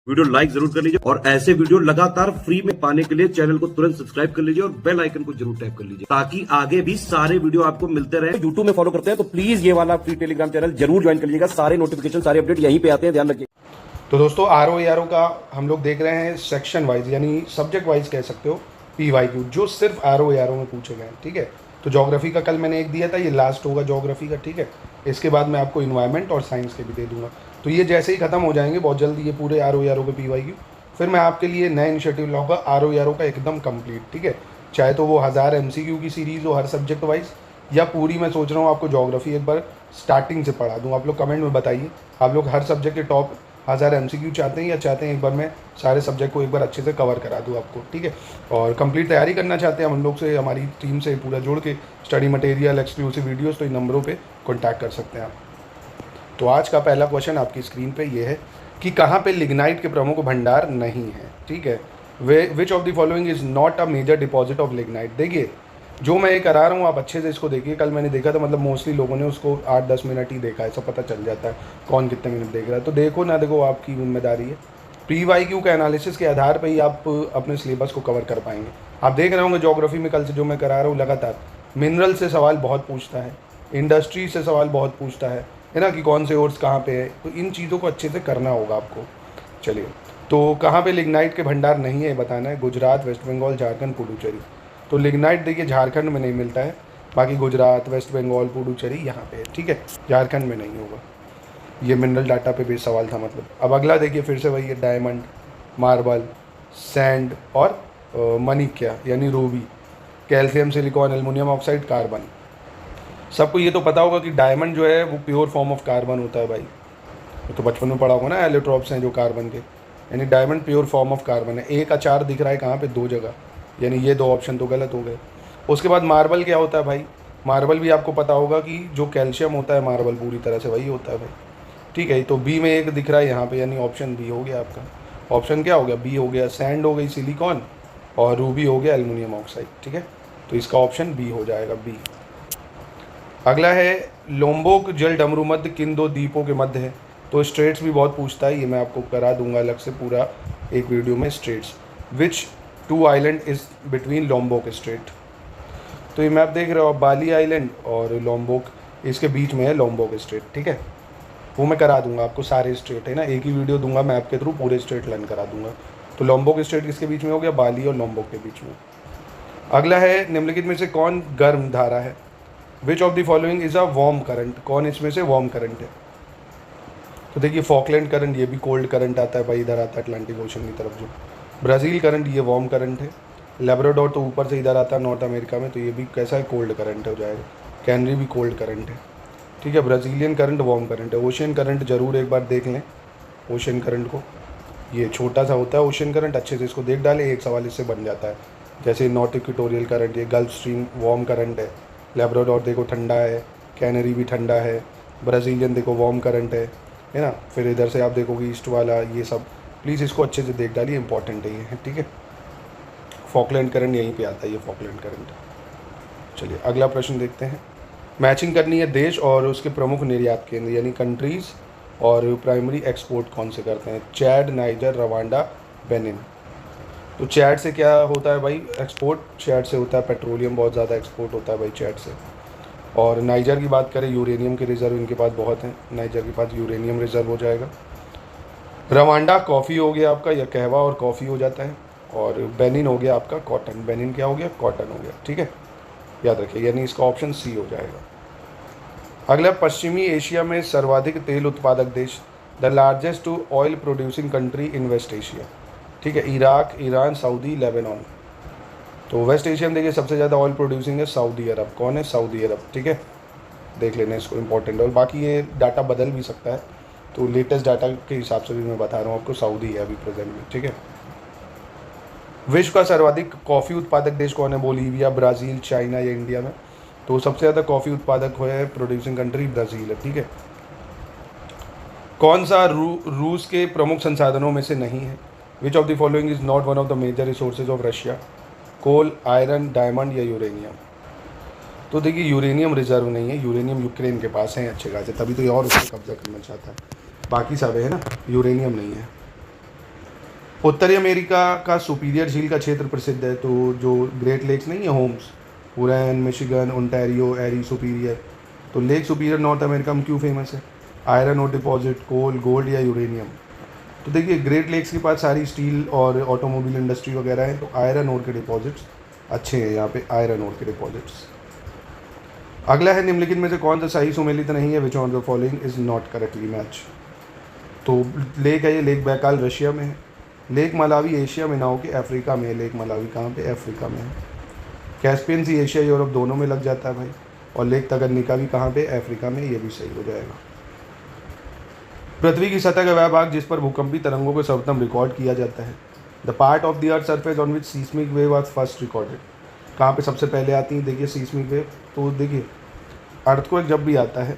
Video like जरूर कर लीजिए और ऐसे वीडियो लगातार फ्री में पाने के लिए चैनल को तुरंत सब्सक्राइब कर लीजिए और बेल आइकन को जरूर टैप कर लीजिए ताकि आगे भी सारे वीडियो आपको मिलते रहे। यूट्यूब में फॉलो करते हैं तो प्लीज ये वाला फ्री टेलीग्राम चैनल जरूर ज्वाइन कर लीजिएगा। सारे नोटिफिकेशन सारे अपडेट यहीं पे आते हैं, ध्यान रखिए। तो दोस्तों RO का हम लोग देख रहे हैं सेक्शन वाइज यानी सब्जेक्ट वाइज कह सकते हो PYQ जो सिर्फ RO में पूछे गए हैं। ठीक है, तो ज्योग्राफी का कल मैंने एक दिया था, ये लास्ट होगा ज्योग्राफी का। ठीक है, इसके बाद मैं आपको इन्वायरमेंट और साइंस के भी दे दूंगा। तो ये जैसे ही खत्म हो जाएंगे बहुत जल्दी ये पूरे RO के PYQ, फिर मैं आपके लिए नया इनिशिएटिव लाऊंगा RO का एकदम कंप्लीट। ठीक है, चाहे तो वो 1000 MCQ की सीरीज़ हो हर सब्जेक्ट वाइज, या पूरी मैं सोच रहा हूँ आपको ज्योग्राफी एक बार स्टार्टिंग से पढ़ा दूँ। आप लोग कमेंट में बताइए आप लोग हर सब्जेक्ट के टॉप 1000 MCQ चाहते हैं या चाहते हैं एक बार मैं सारे सब्जेक्ट को एक बार अच्छे से कवर करा दूँ आपको। ठीक है, और कंप्लीट तैयारी करना चाहते हैं हम लोग से, हमारी टीम से पूरा जोड़ के स्टडी मटेरियल एक्सक्लूसिव वीडियोस, तो इन नंबरों पे कांटेक्ट कर सकते हैं आप। तो आज का पहला क्वेश्चन आपकी स्क्रीन पे ये है कि कहाँ पे लिग्नाइट के प्रमुख भंडार नहीं है। ठीक है, which of the following is not a major deposit of lignite. देखिए जो मैं ये करा रहा हूँ आप अच्छे से इसको देखिए। कल मैंने देखा था, मतलब मोस्टली लोगों ने उसको 8-10 मिनट ही देखा है, सब पता चल जाता है कौन कितने मिनट देख रहा है। तो देखो ना देखो, आपकी जिम्मेदारी है। PYQ के एनालिसिस के आधार पर ही आप अपने सिलेबस को कवर कर पाएंगे। आप देख रहे होंगे ज्योग्राफी में कल से जो मैं करा रहा हूँ लगातार मिनरल से सवाल बहुत पूछता है, इंडस्ट्री से सवाल बहुत पूछता है ना, कि कौन से ओर्स कहाँ पे है। तो इन चीज़ों को अच्छे से करना होगा आपको। चलिए, तो कहाँ पे लिग्नाइट के भंडार नहीं है बताना है। गुजरात, वेस्ट बंगाल, झारखंड, पुडुचेरी। तो लिग्नाइट देखिए झारखंड में नहीं मिलता है, बाकी गुजरात, वेस्ट बंगाल, पुडुचेरी यहाँ पे है। ठीक है, झारखंड में नहीं होगा। ये मिनरल डाटा पे बेस्ड सवाल था मतलब। अब अगला देखिए फिर से वही है, डायमंड, मार्बल, सैंड और मणिक्या यानी Ruby, calcium, silicon, aluminium oxide, carbon. सबको ये तो पता होगा कि डायमंड जो है वो प्योर फॉर्म ऑफ कार्बन होता है भाई, तो बचपन में पढ़ा होगा ना, एलोट्रॉप्स हैं जो कार्बन के, यानी diamond pure form of carbon है। एक अचार दिख रहा है कहाँ पे, 2 जगह, यानी ये 2 ऑप्शन तो गलत हो गए। उसके बाद मार्बल क्या होता है भाई, मार्बल भी आपको पता होगा कि जो कैल्शियम होता है मार्बल पूरी तरह से वही होता है भाई। ठीक है, तो बी में एक दिख रहा है यहाँ पे, यानी ऑप्शन बी हो गया आपका। ऑप्शन क्या हो गया, बी हो गया। सैंड हो गई सिलिकॉन और रूबी हो गया एल्युमिनियम ऑक्साइड। ठीक है, तो इसका ऑप्शन बी हो जाएगा, बी। अगला है लोम्बोक जल डमरू मध्य किन 2 द्वीपों के मध्य है। तो स्ट्रेट्स भी बहुत पूछता है, ये मैं आपको करा दूंगा अलग से पूरा एक वीडियो में। Straits, which 2 island is between Lombok strait. तो ये मैप देख रहे हो आप, बाली आइलैंड और लोम्बोक, इसके बीच में है लोम्बोक स्ट्रेट। ठीक है, वो मैं करा दूंगा आपको सारे स्ट्रेट है ना, एक ही वीडियो दूंगा मैप के थ्रू, पूरे स्ट्रेट लर्न करा दूंगा। तो लोम्बोक स्ट्रेट किसके बीच में हो गया, बाली और लोम्बोक के बीच में। अगला है निम्नलिखित में से कौन गर्म धारा है। Which of the following is a warm current, कौन इसमें से वार्म करंट है। तो देखिए फॉकलैंड करंट, ये भी कोल्ड करंट आता है भाई, इधर आता है अटलांटिक ओशन की तरफ जो। ब्राज़ील करंट, ये वार्म करंट है। लेब्राडोर तो ऊपर से इधर आता है नॉर्थ अमेरिका में, तो ये भी कैसा है, कोल्ड करंट हो जाएगा। कैनरी भी कोल्ड करंट है। ठीक है, ब्राज़ीलियन करंट वार्म करंट है। ओशियन करंट जरूर एक बार देख लें, ओशियन करंट को, ये छोटा सा होता है ओशियन करंट, अच्छे से इसको देख डालें, एक सवाल इससे बन जाता है। जैसे नॉर्थ इक्वेटोरियल करंट, ये गल्फ स्ट्रीम वार्म करंट है। लेब्राडोर देखो ठंडा है, कैनरी भी ठंडा है। ब्राज़ीलियन देखो वार्म करंट है ना। फिर इधर से आप देखोगे ईस्ट वाला, ये सब प्लीज़ इसको अच्छे से देख डालिए, इंपॉर्टेंट है ये। ठीक है, फॉकलैंड करंट यहीं पे आता है, ये फॉकलैंड करंट। चलिए अगला प्रश्न देखते हैं। मैचिंग करनी है देश और उसके प्रमुख निर्यात केंद्र यानी कंट्रीज़, और प्राइमरी एक्सपोर्ट कौन से करते हैं। Chad, niger, Rwanda, Benin. तो चैड से क्या होता है भाई एक्सपोर्ट, चैड से होता है पेट्रोलियम, बहुत ज़्यादा एक्सपोर्ट होता है भाई चैड से। और नाइजर की बात करें, यूरेनियम के रिज़र्व इनके पास बहुत हैं, नाइजर के पास यूरेनियम रिज़र्व हो जाएगा। रवांडा कॉफ़ी हो गया आपका, या कहवा और कॉफ़ी हो जाता है। और बेनिन हो गया आपका कॉटन, बेनिन क्या हो गया, कॉटन हो गया। ठीक है, याद रखिए, यानी इसका ऑप्शन सी हो जाएगा। अगला, पश्चिमी एशिया में सर्वाधिक तेल उत्पादक देश, the largest oil producing country in West Asia. ठीक है, इराक, ईरान, सऊदी, लेबनान। तो वेस्ट एशिया में देखिए सबसे ज़्यादा ऑयल प्रोड्यूसिंग है सऊदी अरब। कौन है, सऊदी अरब। ठीक है, देख लेना इसको, इंपॉर्टेंट है। और बाकी ये डाटा बदल भी सकता है, तो लेटेस्ट डाटा के हिसाब से भी मैं बता रहा हूँ आपको, सऊदी है अभी प्रेजेंट में। ठीक है, विश्व का सर्वाधिक कॉफ़ी उत्पादक देश कौन है, बोलीविया, ब्राज़ील, चाइना या इंडिया में। तो सबसे ज़्यादा कॉफ़ी उत्पादक है प्रोड्यूसिंग कंट्री ब्राज़ील है। ठीक है, कौन सा रूस के प्रमुख संसाधनों में से नहीं है। Which of the following is not one of the major resources of Russia. Coal, iron, diamond या यूरेनियम। तो देखिए यूरेनियम रिजर्व नहीं है, यूरेनियम यूक्रेन के पास है अच्छे खासे, तभी तो ये और उस पर कब्जा करना चाहता है। बाकी सब है ना, यूरेनियम नहीं है। उत्तरी अमेरिका का सुपीरियर झील का क्षेत्र प्रसिद्ध है। तो जो ग्रेट लेक्स नहीं है, होम्स, हुरैन, मिशिगन, ओंटारियो, एरी, सुपीरियर, तो लेक सुपीरियर नॉर्थ अमेरिका में क्यों फेमस है? आयरन और डिपॉजिट, कोल, गोल्ड या यूरेनियम। तो देखिए ग्रेट लेक्स के पास सारी स्टील और ऑटोमोबाइल इंडस्ट्री वगैरह है, तो आयरन ओर के डिपॉजिट्स अच्छे हैं यहाँ पे, आयरन ओर के डिपॉजिट्स। अगला है निम्नलिखित में से कौन सा सही सुमेलित नहीं है? Which on the following is not correctly match. तो लेक है ये, लेक बैकाल रशिया में है। लेक मलावी एशिया में ना हो के अफ्रीका में है। लेक मलावी कहाँ पे? अफ्रीका में है। कैस्पियन सी एशिया यूरोप दोनों में लग जाता है भाई। और लेक तगन्निका भी कहाँ पे? अफ्रीका में, ये भी सही हो जाएगा। पृथ्वी की सतह का वह भाग जिस पर भूकंपी तरंगों को सर्वप्रथम रिकॉर्ड किया जाता है। The part of the earth surface on which seismic wave was first recorded. कहाँ पे सबसे पहले आती है? देखिए सीस्मिक वेव, तो देखिए अर्थक्वेक जब भी आता है,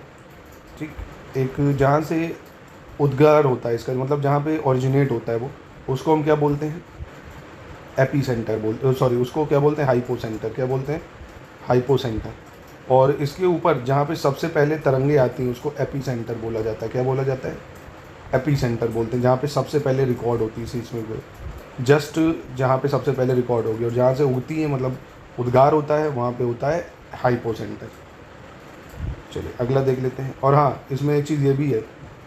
ठीक, एक जहाँ से उद्गार होता है इसका, मतलब जहाँ पे ओरिजिनेट होता है वो, उसको हम क्या बोलते हैं? एपी सेंटर बोलते, सॉरी उसको क्या बोलते हैं? Hypo centre. क्या बोलते हैं? Hypo centre. और इसके ऊपर जहाँ पे सबसे पहले तरंगे आती हैं उसको एपी सेंटर बोला जाता है। क्या बोला जाता है? एपी सेंटर बोलते हैं, जहाँ पे सबसे पहले रिकॉर्ड होती है सीस्मिक वेव, जस्ट जहाँ पे सबसे पहले रिकॉर्ड होगी, और जहाँ से उगती है मतलब उद्गार होता है वहाँ पे होता है हाइपो सेंटर। चलिए अगला देख लेते हैं। और हाँ, इसमें एक चीज़ ये भी है,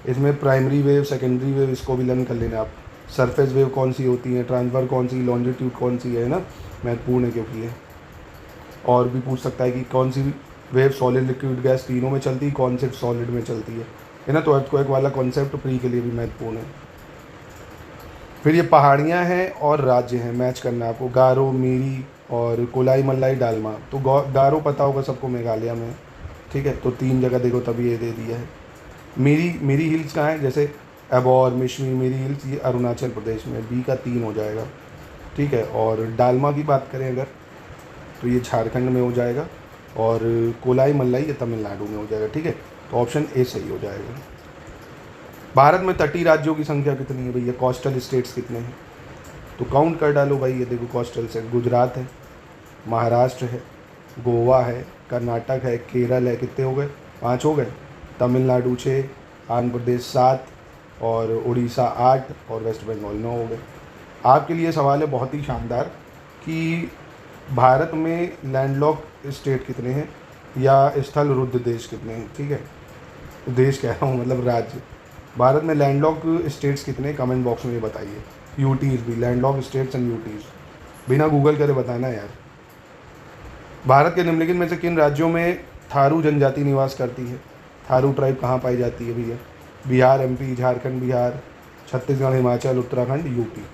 इसमें प्राइमरी वेव, सेकेंडरी वेव, इसको भी लर्न कर लेना आप। सरफेस वेव कौन सी होती है, ट्रांसफर कौन सी, लॉन्जिट्यूड कौन सी है ना, महत्वपूर्ण है क्योंकि है। और भी पूछ सकता है कि कौन सी वेव सॉलिड, लिक्विड, गैस तीनों में चलती है, कौन सिर्फ सॉलिड में चलती है ना। तो अर्थक्वेक वाला कॉन्सेप्ट प्री के लिए भी महत्वपूर्ण है। फिर ये पहाड़ियाँ हैं और राज्य हैं, मैच करना है आपको। गारो, मीरी और कोलाई, मल्लाई, डालमा। तो गारो पता होगा सबको, मेघालय में, ठीक है। तो 3 जगह देखो तभी ये दे दिया है। मेरी हिल्स कहाँ है? जैसे एबॉर, मिशमी, मेरी हिल्स, ये अरुणाचल प्रदेश में, बी का 3 हो जाएगा, ठीक है। और डालमा की बात करें अगर, तो ये झारखंड में हो जाएगा। और कोलाई मल्लाई ये तमिलनाडु में हो जाएगा, ठीक है। तो ऑप्शन ए सही हो जाएगा। भारत में तटीय राज्यों की संख्या कितनी है भैया? कोस्टल स्टेट्स कितने हैं? तो काउंट कर डालो भाई। ये देखो कोस्टल से गुजरात है, महाराष्ट्र है, गोवा है, कर्नाटक है, केरल है। कितने हो गए? 5 हो गए। तमिलनाडु 6, आंध्र प्रदेश 7 और उड़ीसा 8 और वेस्ट बंगाल 9 हो गए। आपके लिए सवाल है बहुत ही शानदार कि भारत में लैंडलॉक स्टेट कितने हैं या स्थल रुद्ध देश कितने हैं, ठीक है। देश कह रहा हूँ मतलब राज्य। भारत में लैंडलॉक स्टेट्स कितने, कमेंट बॉक्स में ये बताइए। यूटीज भी, लैंडलॉक स्टेट्स एंड यूटीज, बिना गूगल करे बताना यार। भारत के निम्नलिखित में से किन राज्यों में थारू जनजाति निवास करती है? थारू ट्राइब कहाँ पाई जाती है भैया? Bihar, MP, Jharkhand, Bihar, Chhattisgarh, Himachal, Uttarakhand, UP.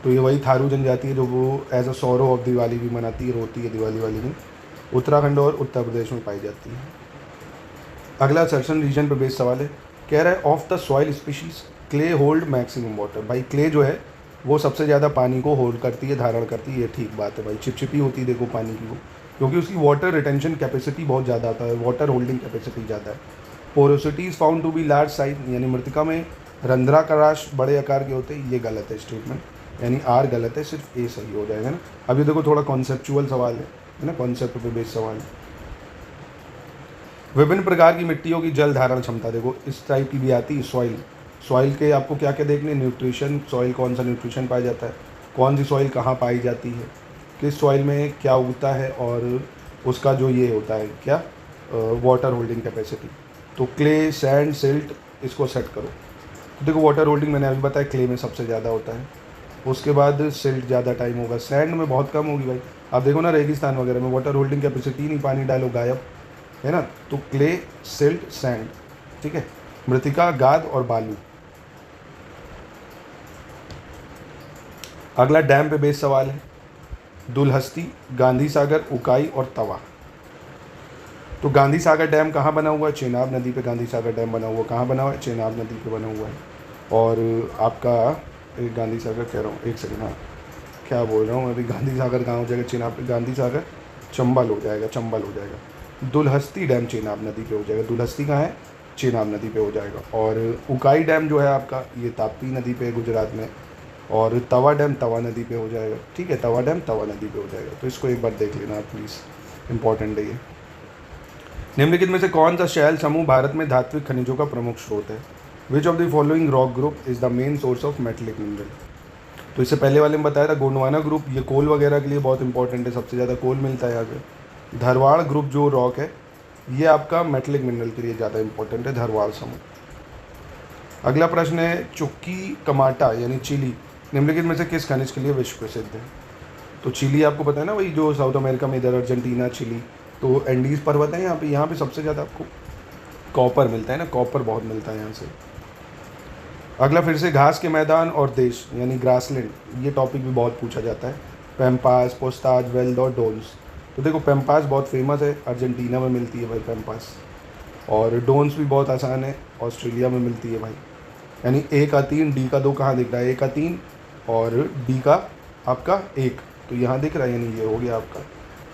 तो ये वही थारू जनजाति है जो वो as a sorrow of Diwali भी मनाती है, रोती है दिवाली वाली में। उत्तराखंड और उत्तर प्रदेश में पाई जाती है। अगला सेक्शन रीजन पे बेस्ड सवाल है। कह रहा है of the soil species clay hold maximum water. भाई क्ले जो है वो सबसे ज़्यादा पानी को होल्ड करती है, धारण करती है, ये ठीक बात है भाई। चिपचिपी होती है देखो पानी की वो, क्योंकि उसकी वाटर रिटेंशन कैपेसिटी बहुत ज़्यादा आता है, वाटर होल्डिंग कैपेसिटी ज़्यादा है। Porosity is found to be large size, यानी मृतिका में रंध्राकराश बड़े आकार के होते हैं, ये गलत है स्टेटमेंट, यानी आर गलत है, सिर्फ ए सही हो जाएगा ना। अभी देखो थोड़ा कॉन्सेप्चुअल सवाल है ना, कॉन्सेप्ट पे बेस्ड सवाल है। विभिन्न प्रकार की मिट्टियों की जल धारण क्षमता, देखो इस टाइप की भी आती है। सॉइल, सॉइल के आपको क्या क्या देखने, न्यूट्रिशन, सॉइल कौन सा न्यूट्रिशन पाया जाता है, कौन सी सॉइल कहाँ पाई जाती है, किस सॉइल में क्या उगता है, और उसका जो ये होता है क्या वाटर होल्डिंग कैपेसिटी। तो क्ले, सैंड, सिल्ट, इसको सेट करो। तो देखो वाटर होल्डिंग मैंने अभी बताया क्ले में सबसे ज़्यादा होता है, उसके बाद सिल्ट ज़्यादा टाइम होगा, सैंड में बहुत कम होगी भाई। आप देखो ना रेगिस्तान वगैरह में वाटर होल्डिंग कैपेसिटी नहीं, पानी डालो गायब है ना। तो क्ले, सिल्ट, सैंड, ठीक है। मृतिका, गाद और बालू। अगला डैम पे बेस्ड सवाल है। दुलहस्ती, गांधी सागर, उकाई और तवा। तो गांधी सागर डैम कहाँ बना हुआ है? चेनाब नदी पे गांधी सागर डैम बना हुआ है। कहाँ बना हुआ है? चेनाब नदी पे बना हुआ है। और आपका गांधी सागर कह रहा हूँ, एक सेकंड, हाँ क्या बोल रहा हूँ अभी, गांधी सागर कहाँ हो जाएगा? चेनाब पे। गांधी सागर चंबल हो जाएगा, चंबल हो जाएगा। दुलहस्ती डैम चेनाब नदी पे हो जाएगा। दुलहस्ती कहाँ है? चेनाब नदी पे हो जाएगा। और उकाई डैम जो है आपका ये ताप्ती नदी पे है गुजरात में। और तवा डैम तवा नदी पे हो जाएगा, ठीक है। तवा डैम तवा नदी पे हो जाएगा। तो इसको एक बार देख लेना आप प्लीज़, इंपॉर्टेंट है ये। निम्नलिखित में से कौन सा शैल समूह भारत में धात्विक खनिजों का प्रमुख स्रोत है? Which of the following rock group is the main source of metallic mineral? तो इससे पहले वाले में बताया था गोंडवाना ग्रुप, ये कोल वगैरह के लिए बहुत इंपॉर्टेंट है, सबसे ज़्यादा कोल मिलता है यहाँ से। धरवाड़ ग्रुप जो रॉक है ये आपका मेटलिक मिनरल के लिए ज़्यादा इंपॉर्टेंट है, धरवाड़ समूह। अगला प्रश्न है चुक्की कमाटा यानी चिली निम्नलिखित में से किस खनिज के लिए विश्व प्रसिद्ध है? तो चिली आपको पता है ना, वही जो साउथ अमेरिका में इधर अर्जेंटीना चिली, तो एंडीज पर्वत है यहाँ पे सबसे ज़्यादा आपको कॉपर मिलता है ना, कॉपर बहुत मिलता है यहाँ से। अगला फिर से घास के मैदान और देश यानी ग्रासलैंड, ये टॉपिक भी बहुत पूछा जाता है। पैम्पास, पोस्ताज, वेल्ड और डोन्स। तो देखो पैम्पास बहुत फेमस है, अर्जेंटीना में मिलती है भाई पैम्पास, और डोन्स भी बहुत आसान है, ऑस्ट्रेलिया में मिलती है भाई। यानी ए का 3 डी का 2 कहाँ दिख रहा है? ए का 3 और डी का आपका 1, तो यहाँ दिख रहा है, यानी ये हो गया आपका।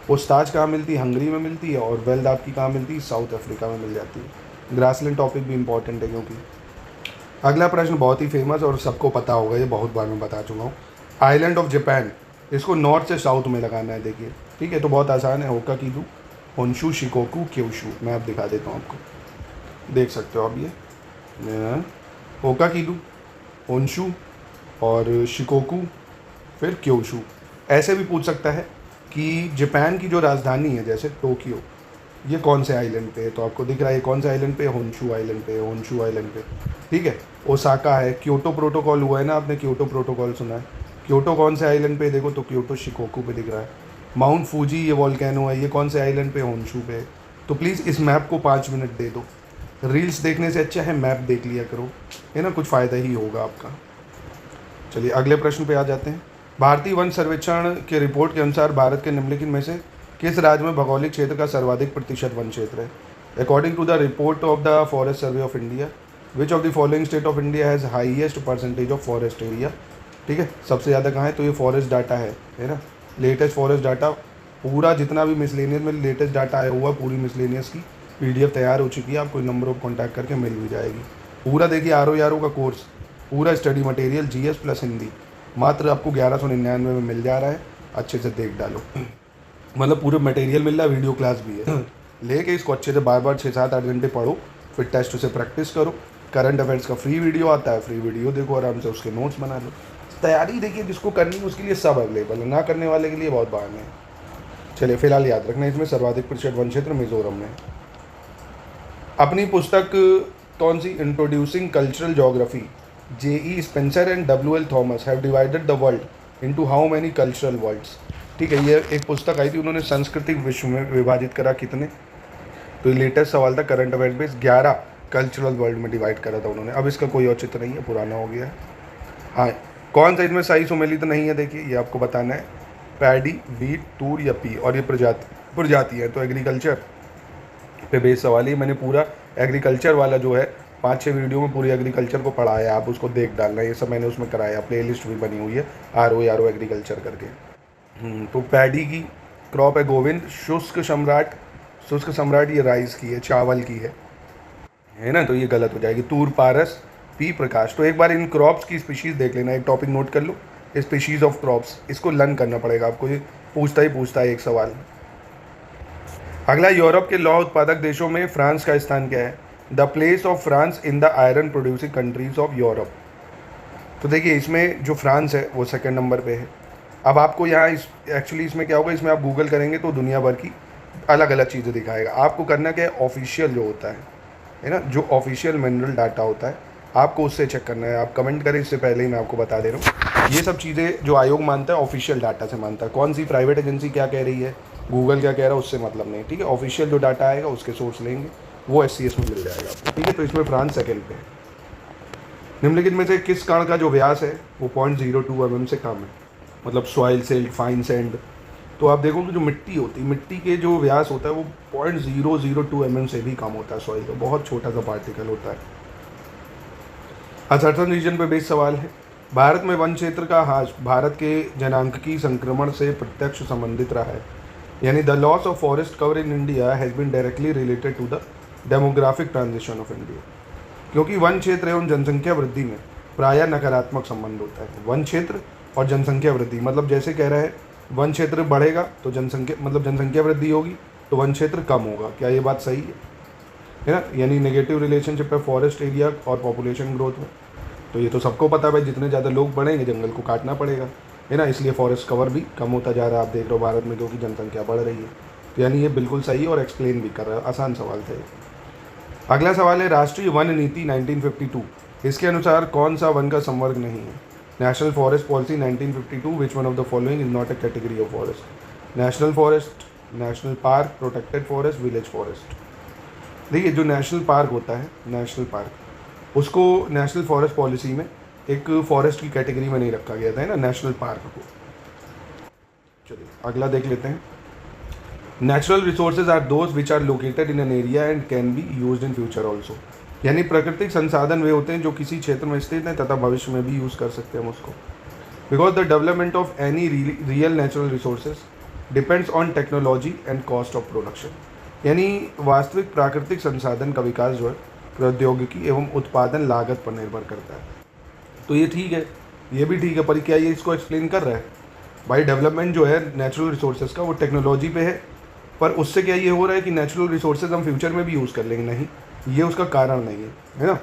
पोस्ताज कहाँ मिलती है? हंगरी में मिलती है, और वेल्ड आपकी कहाँ मिलती है? साउथ अफ्रीका में मिल जाती है। ग्रासलैंड टॉपिक भी इंपॉर्टेंट है क्योंकि। अगला प्रश्न बहुत ही फेमस और सबको पता होगा, ये बहुत बार मैं बता चुका हूँ। आइलैंड ऑफ जापान, इसको नॉर्थ से साउथ में लगाना है, देखिए ठीक है, तो बहुत आसान है। होकाकिडू, होन्शु, शिकोकू, क्योशू। मैं अब दिखा देता हूँ आपको, देख सकते हो आप ये होकाकिडू, होन्शु और शिकोकू, फिर क्योशू। ऐसे भी पूछ सकता है कि जापान की जो राजधानी है जैसे टोक्यो, ये कौन से आइलैंड पे है? तो आपको दिख रहा है कौन से आइलैंड पे? होन्शु आइलैंड पे, होन्शु आइलैंड पे, ठीक है। ओसाका है, क्योटो प्रोटोकॉल हुआ है ना, आपने क्योटो प्रोटोकॉल सुना है? क्योटो कौन से आइलैंड पे? देखो तो क्योटो शिकोकू पे दिख रहा है। माउंट फूजी ये वॉल्केनो है, ये कौन से आइलैंड पे? होन्शु पे। तो प्लीज़ इस मैप को 5 मिनट दे दो, रील्स देखने से अच्छा है मैप देख लिया करो, है ना, कुछ फ़ायदा ही होगा आपका। चलिए अगले प्रश्न पे आ जाते हैं। भारतीय वन सर्वेक्षण के रिपोर्ट के अनुसार भारत के निम्नलिखित में से किस राज्य में भौगोलिक क्षेत्र का सर्वाधिक प्रतिशत वन क्षेत्र है? According to the report of the forest survey of India, which of the following state of India has highest percentage of forest area? ठीक है, सबसे ज़्यादा कहाँ है? तो ये फॉरेस्ट डाटा है ना, लेटेस्ट फॉरेस्ट डाटा, पूरा जितना भी मिसलेनियस में लेटेस्ट डाटा आया हुआ, पूरी मिसलेनियस की PDF तैयार हो चुकी है, आपको नंबर ऑफ कॉन्टैक्ट करके मिल भी जाएगी। पूरा देखिए RO का कोर्स, पूरा study material GS plus Hindi मात्र आपको 1199 में मिल जा रहा है। अच्छे से देख डालो, मतलब पूरे मटेरियल मिल रहा है, वीडियो क्लास भी है। लेके इसको अच्छे से बार बार 6-7-8 घंटे पढ़ो, फिर टेस्ट से प्रैक्टिस करो। करंट अफेयर्स का फ्री वीडियो आता है, फ्री वीडियो देखो आराम से, उसके नोट्स बना लो। तैयारी देखिए जिसको करनी है उसके लिए सब अवेलेबल है, ना करने वाले के लिए बहुत बहाने हैं। चलिए फिलहाल याद रखना, इसमें सर्वाधिक प्रतिशत वन क्षेत्र मिजोरम में। अपनी पुस्तक कौन सी? Introducing cultural geography, J.E. Spencer and W.L. Thomas have divided the world into how many cultural worlds? ठीक है, ये एक पुस्तक आई थी, उन्होंने सांस्कृतिक विश्व में विभाजित करा कितने? तो ये लेटेस्ट सवाल था current affair base, 11 cultural world में डिवाइड करा था उन्होंने। अब इसका कोई औचित्य नहीं है, पुराना हो गया है। हाँ, कौन सा इसमें सही सुमेलित नहीं है? देखिए ये आपको बताना है, पैडी, वीट, तूर या पी, और ये प्रजाति है। तो एग्रीकल्चर पे बेस सवाल ही, मैंने पूरा एग्रीकल्चर वाला जो है 5-6 वीडियो में पूरी एग्रीकल्चर को पढ़ाया, आप उसको देख डालना, ये सब मैंने उसमें कराया, प्लेलिस्ट भी बनी हुई है RO एग्रीकल्चर करके। तो पैडी की क्रॉप है गोविंद, शुष्क सम्राट ये राइस की है, चावल की है ना, तो ये गलत हो जाएगी। तूर पारस, पी प्रकाश। तो एक बार इन क्रॉप्स की स्पीशीज़ देख लेना, एक टॉपिक नोट कर लो, स्पीशीज़ ऑफ क्रॉप्स, इसको लर्न करना पड़ेगा आपको, ये पूछता है एक सवाल। अगला, यूरोप के लौह उत्पादक देशों में फ्रांस का स्थान क्या है? The place of France in the iron producing countries of Europe. तो देखिए इसमें जो फ्रांस है वो 2nd नंबर पे है। अब आपको यहाँ एक्चुअली इसमें क्या होगा, इसमें आप गूगल करेंगे तो दुनिया भर की अलग अलग चीज़ें दिखाएगा। आपको करना क्या है, ऑफिशियल जो होता है ना, जो ऑफिशियल मिनरल डाटा होता है आपको उससे चेक करना है। आप कमेंट करें, इससे पहले ही मैं आपको बता दे रहा हूँ, ये सब चीज़ें जो आयोग मानता है ऑफिशियल डाटा से मानता है। कौन सी प्राइवेट एजेंसी क्या कह रही है, गूगल क्या कह रहा है, उससे मतलब नहीं, ठीक है। ऑफिशियल जो डाटा आएगा उसके सोर्स लेंगे, वो SCS में मिल जाएगा आपको, ठीक है। तो इसमें फ्रांस 2nd पे है। निम्नलिखित में से किस कण का जो व्यास है वो 0.02 mm से कम है? मतलब सॉइल सिल्ट, फाइन सैंड। तो आप देखोगे जो मिट्टी होती है, मिट्टी के जो व्यास होता है वो 0.002 mm से भी कम होता है सॉइल का, बहुत छोटा सा पार्टिकल होता है। असर्थन रीजन पे बेस्ड सवाल है। भारत में वन क्षेत्र का ह्रास भारत के जनांकीय संक्रमण से प्रत्यक्ष संबंधित रहा है, यानी the loss of forest cover in India has been directly related to the demographic transition of India. क्योंकि वन क्षेत्र एवं जनसंख्या वृद्धि में प्रायः नकारात्मक संबंध होता है। वन क्षेत्र और जनसंख्या वृद्धि, मतलब जैसे कह रहा है वन क्षेत्र बढ़ेगा तो जनसंख्या वृद्धि होगी तो वन क्षेत्र कम होगा। क्या ये बात सही है ना? यानी नेगेटिव रिलेशनशिप है फॉरेस्ट एरिया और पॉपुलेशन ग्रोथ में। तो ये तो सबको पता है भाई, जितने ज़्यादा लोग बढ़ेंगे जंगल को काटना पड़ेगा, है ना। इसलिए फॉरेस्ट कवर भी कम होता जा रहा है, आप देख रहे हो भारत में, क्योंकि जनसंख्या बढ़ रही है। तो यानी ये बिल्कुल सही है और एक्सप्लेन भी कर रहा है, आसान सवाल था ये। अगला सवाल है राष्ट्रीय वन नीति 1952, इसके अनुसार कौन सा वन का संवर्ग नहीं है। National forest policy 1952, which one of the following is not a category of forest. National forest, national park, protected forest, village forest. देखिए जो नेशनल पार्क होता है, नेशनल पार्क, उसको नेशनल फॉरेस्ट पॉलिसी में एक फॉरेस्ट की कैटेगरी में नहीं रखा गया था, है ना, नेशनल पार्क को। चलिए अगला देख लेते हैं। Natural resources are those which are located in an area and can be used in future also. यानी प्राकृतिक संसाधन वे होते हैं जो किसी क्षेत्र में स्थित हैं तथा भविष्य में भी यूज़ कर सकते हैं हम उसको। Because the development of any real natural resources depends on technology and cost of production. यानी वास्तविक प्राकृतिक संसाधन का विकास जो है प्रौद्योगिकी एवं उत्पादन लागत पर निर्भर करता है। तो ये ठीक है, ये भी ठीक है, पर क्या ये इसको एक्सप्लेन कर रहा है भाई? डेवलपमेंट जो है नेचुरल रिसोर्सेज का वो टेक्नोलॉजी पे है, पर उससे क्या ये हो रहा है कि नेचुरल रिसोर्सेज हम फ्यूचर में भी यूज़ कर लेंगे? नहीं, ये उसका कारण नहीं है ना।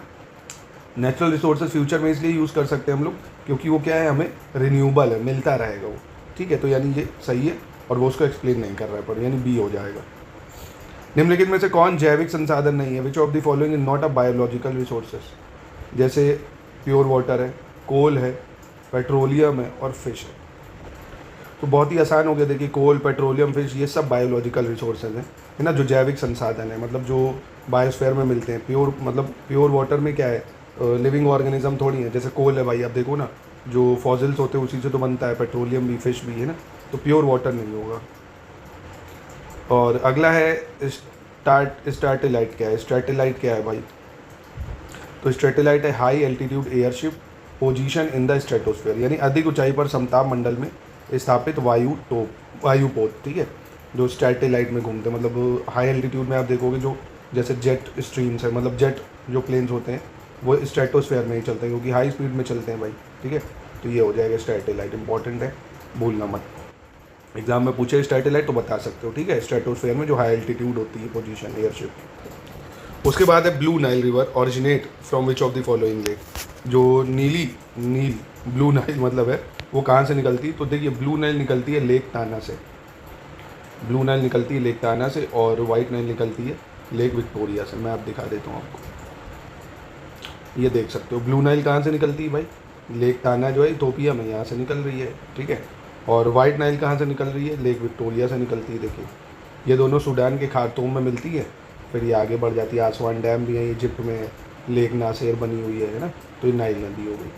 नेचुरल रिसोर्सेज फ्यूचर में इसलिए यूज़ कर सकते हैं हम लोग क्योंकि वो क्या है, हमें रिन्यूएबल है, मिलता रहेगा वो, ठीक है। तो यानी ये सही है और वो उसको एक्सप्लेन नहीं कर रहा है, पर यानी बी हो जाएगा। निम्नलिखित में से कौन जैविक संसाधन नहीं है? Which of the following is not a biological resources. जैसे प्योर वाटर है, कोल है, पेट्रोलियम है और फिश है। तो बहुत ही आसान हो गया। देखिए कोल, पेट्रोलियम, फिश, ये सब बायोलॉजिकल रिसोर्सेज हैं, है ना, जो जैविक संसाधन है, मतलब जो बायोस्फीयर में मिलते हैं। प्योर मतलब प्योर वाटर में क्या है, लिविंग ऑर्गेनिज्म थोड़ी है। जैसे कोल है भाई, आप देखो ना, जो फॉसिल्स होते हैं उसी से तो बनता है, पेट्रोलियम भी, फिश भी, है ना। तो प्योर वाटर नहीं होगा। और अगला है स्ट्रैटेलाइट। क्या है स्ट्रैटेलाइट? क्या है भाई? तो स्ट्रैटेलाइट है high altitude airship position in the stratosphere, यानी अधिक ऊंचाई पर समताप मंडल में स्थापित वायुपोत, ठीक है, जो स्ट्रैटेलाइट में घूमते हैं। मतलब हाई एल्टीट्यूड में आप देखोगे जो जैसे जेट स्ट्रीम्स है, मतलब जेट जो प्लेन्स होते हैं वो स्ट्रेटोस्फीयर में ही चलते हैं क्योंकि हाई स्पीड में चलते हैं भाई, ठीक है। तो ये हो जाएगा स्ट्रैटेलाइट, इंपॉर्टेंट है, भूलना मत। एग्जाम में पूछे स्ट्रैटेलाइट तो बता सकते हो, ठीक है। स्ट्रेटोस्फीयर में जो हाई एल्टीट्यूड होती है पोजीशन एयरशिप। उसके बाद है blue Nile river originate from which of the following lake. जो नील ब्लू नाइल मतलब है वो कहाँ से निकलती है? तो देखिए ब्लू नाइल निकलती है लेक ताना से, ब्लू नाइल निकलती है लेक ताना से, और वाइट नाइल निकलती है लेक विक्टोरिया से। मैं आप दिखा देता हूँ आपको, ये देख सकते हो। ब्लू नाइल कहाँ से निकलती है भाई? लेक ताना जो है इथोपिया में, यहाँ से निकल रही है, ठीक है। और वाइट नाइल कहाँ से निकल रही है? लेक विक्टोरिया से निकलती है। देखिए ये दोनों सूडान के खार्तूम में मिलती है, फिर ये आगे बढ़ जाती है। आसवान डैम भी है इजिप्ट में, लेक नासेर बनी हुई है ना, तो ये नाइल नदी हो गई।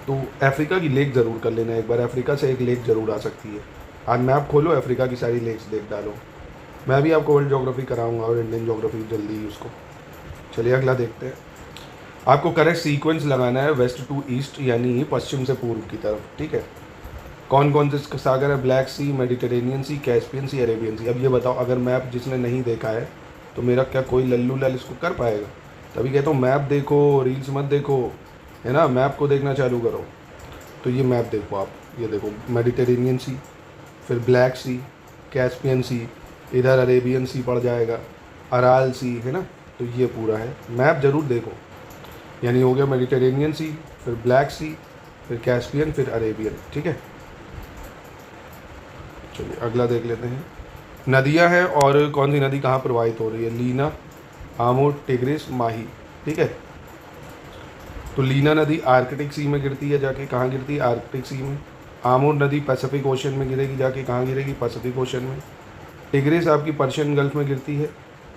तो अफ्रीका की लेक ज़रूर कर लेना एक बार, अफ्रीका से एक लेक ज़रूर आ सकती है। आज मैप खोलो, अफ्रीका की सारी लेक्स देख डालो। मैं भी आपको वर्ल्ड ज्योग्राफी कराऊंगा और इंडियन ज्योग्राफी जल्दी ही उसको। चलिए अगला देखते हैं। आपको करेक्ट सीक्वेंस लगाना है वेस्ट टू ईस्ट, यानी पश्चिम से पूर्व की तरफ, ठीक है। कौन कौन से सागर है? ब्लैक सी, मेडिटेरेनियन सी, कैस्पियन सी, अरेबियन सी। अब ये बताओ, अगर मैप जिसने नहीं देखा है तो मेरा क्या कोई लल्लू लाल इसको कर पाएगा? तभी कहता हूँ मैप देखो, रील्स मत देखो, है ना, मैप को देखना चालू करो। तो ये मैप देखो आप, ये देखो मेडिटेरेनियन सी, फिर ब्लैक सी, कैस्पियन सी, इधर अरेबियन सी पड़ जाएगा, अराल सी, है ना। तो ये पूरा है, मैप ज़रूर देखो। यानी हो गया मेडिटेरेनियन सी, फिर ब्लैक सी, फिर कैस्पियन, फिर अरेबियन, ठीक है। चलिए अगला देख लेते हैं। नदियां हैं और कौन सी नदी कहाँ प्रवाहित हो रही है? लीना, आमो, टिग्रिस, माही, ठीक है। तो लीना नदी आर्कटिक सी में गिरती है, जाके कहाँ गिरती है? आर्कटिक सी में। आमोर नदी पैसिफिक ओशन में गिरेगी, जाके कहाँ गिरेगी? पैसिफिक ओशन में। टिग्रिस आपकी पर्शियन गल्फ में गिरती है,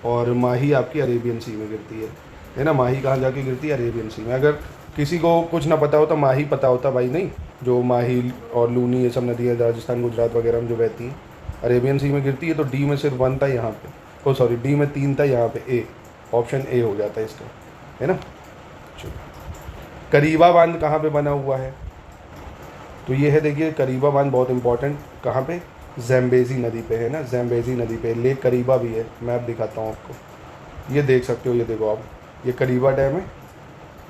और माही आपकी अरेबियन सी में गिरती है ना। माही कहाँ जाके गिरती है? अरेबियन सी में। अगर किसी को कुछ ना पता होता, माही पता होता भाई, नहीं, जो माही और लूनी ये सब नदियाँ राजस्थान गुजरात वगैरह में जो बहती हैं, अरेबियन सी में गिरती है। तो डी में सिर्फ 1 था यहाँ पे, ओ सॉरी, डी में 3 था, यहाँ पे ए, ऑप्शन ए हो जाता है इसका, है ना। करीबा बांध कहाँ पे बना हुआ है? तो ये है, देखिए करीबा बांध बहुत इंपॉर्टेंट, कहाँ पे? ज़ैम्बेज़ी नदी पे है ना, ज़ैम्बेज़ी नदी पे। लेक करीबा भी है, मैं अब दिखाता हूँ आपको, ये देख सकते हो, ये देखो आप, ये करीबा डैम है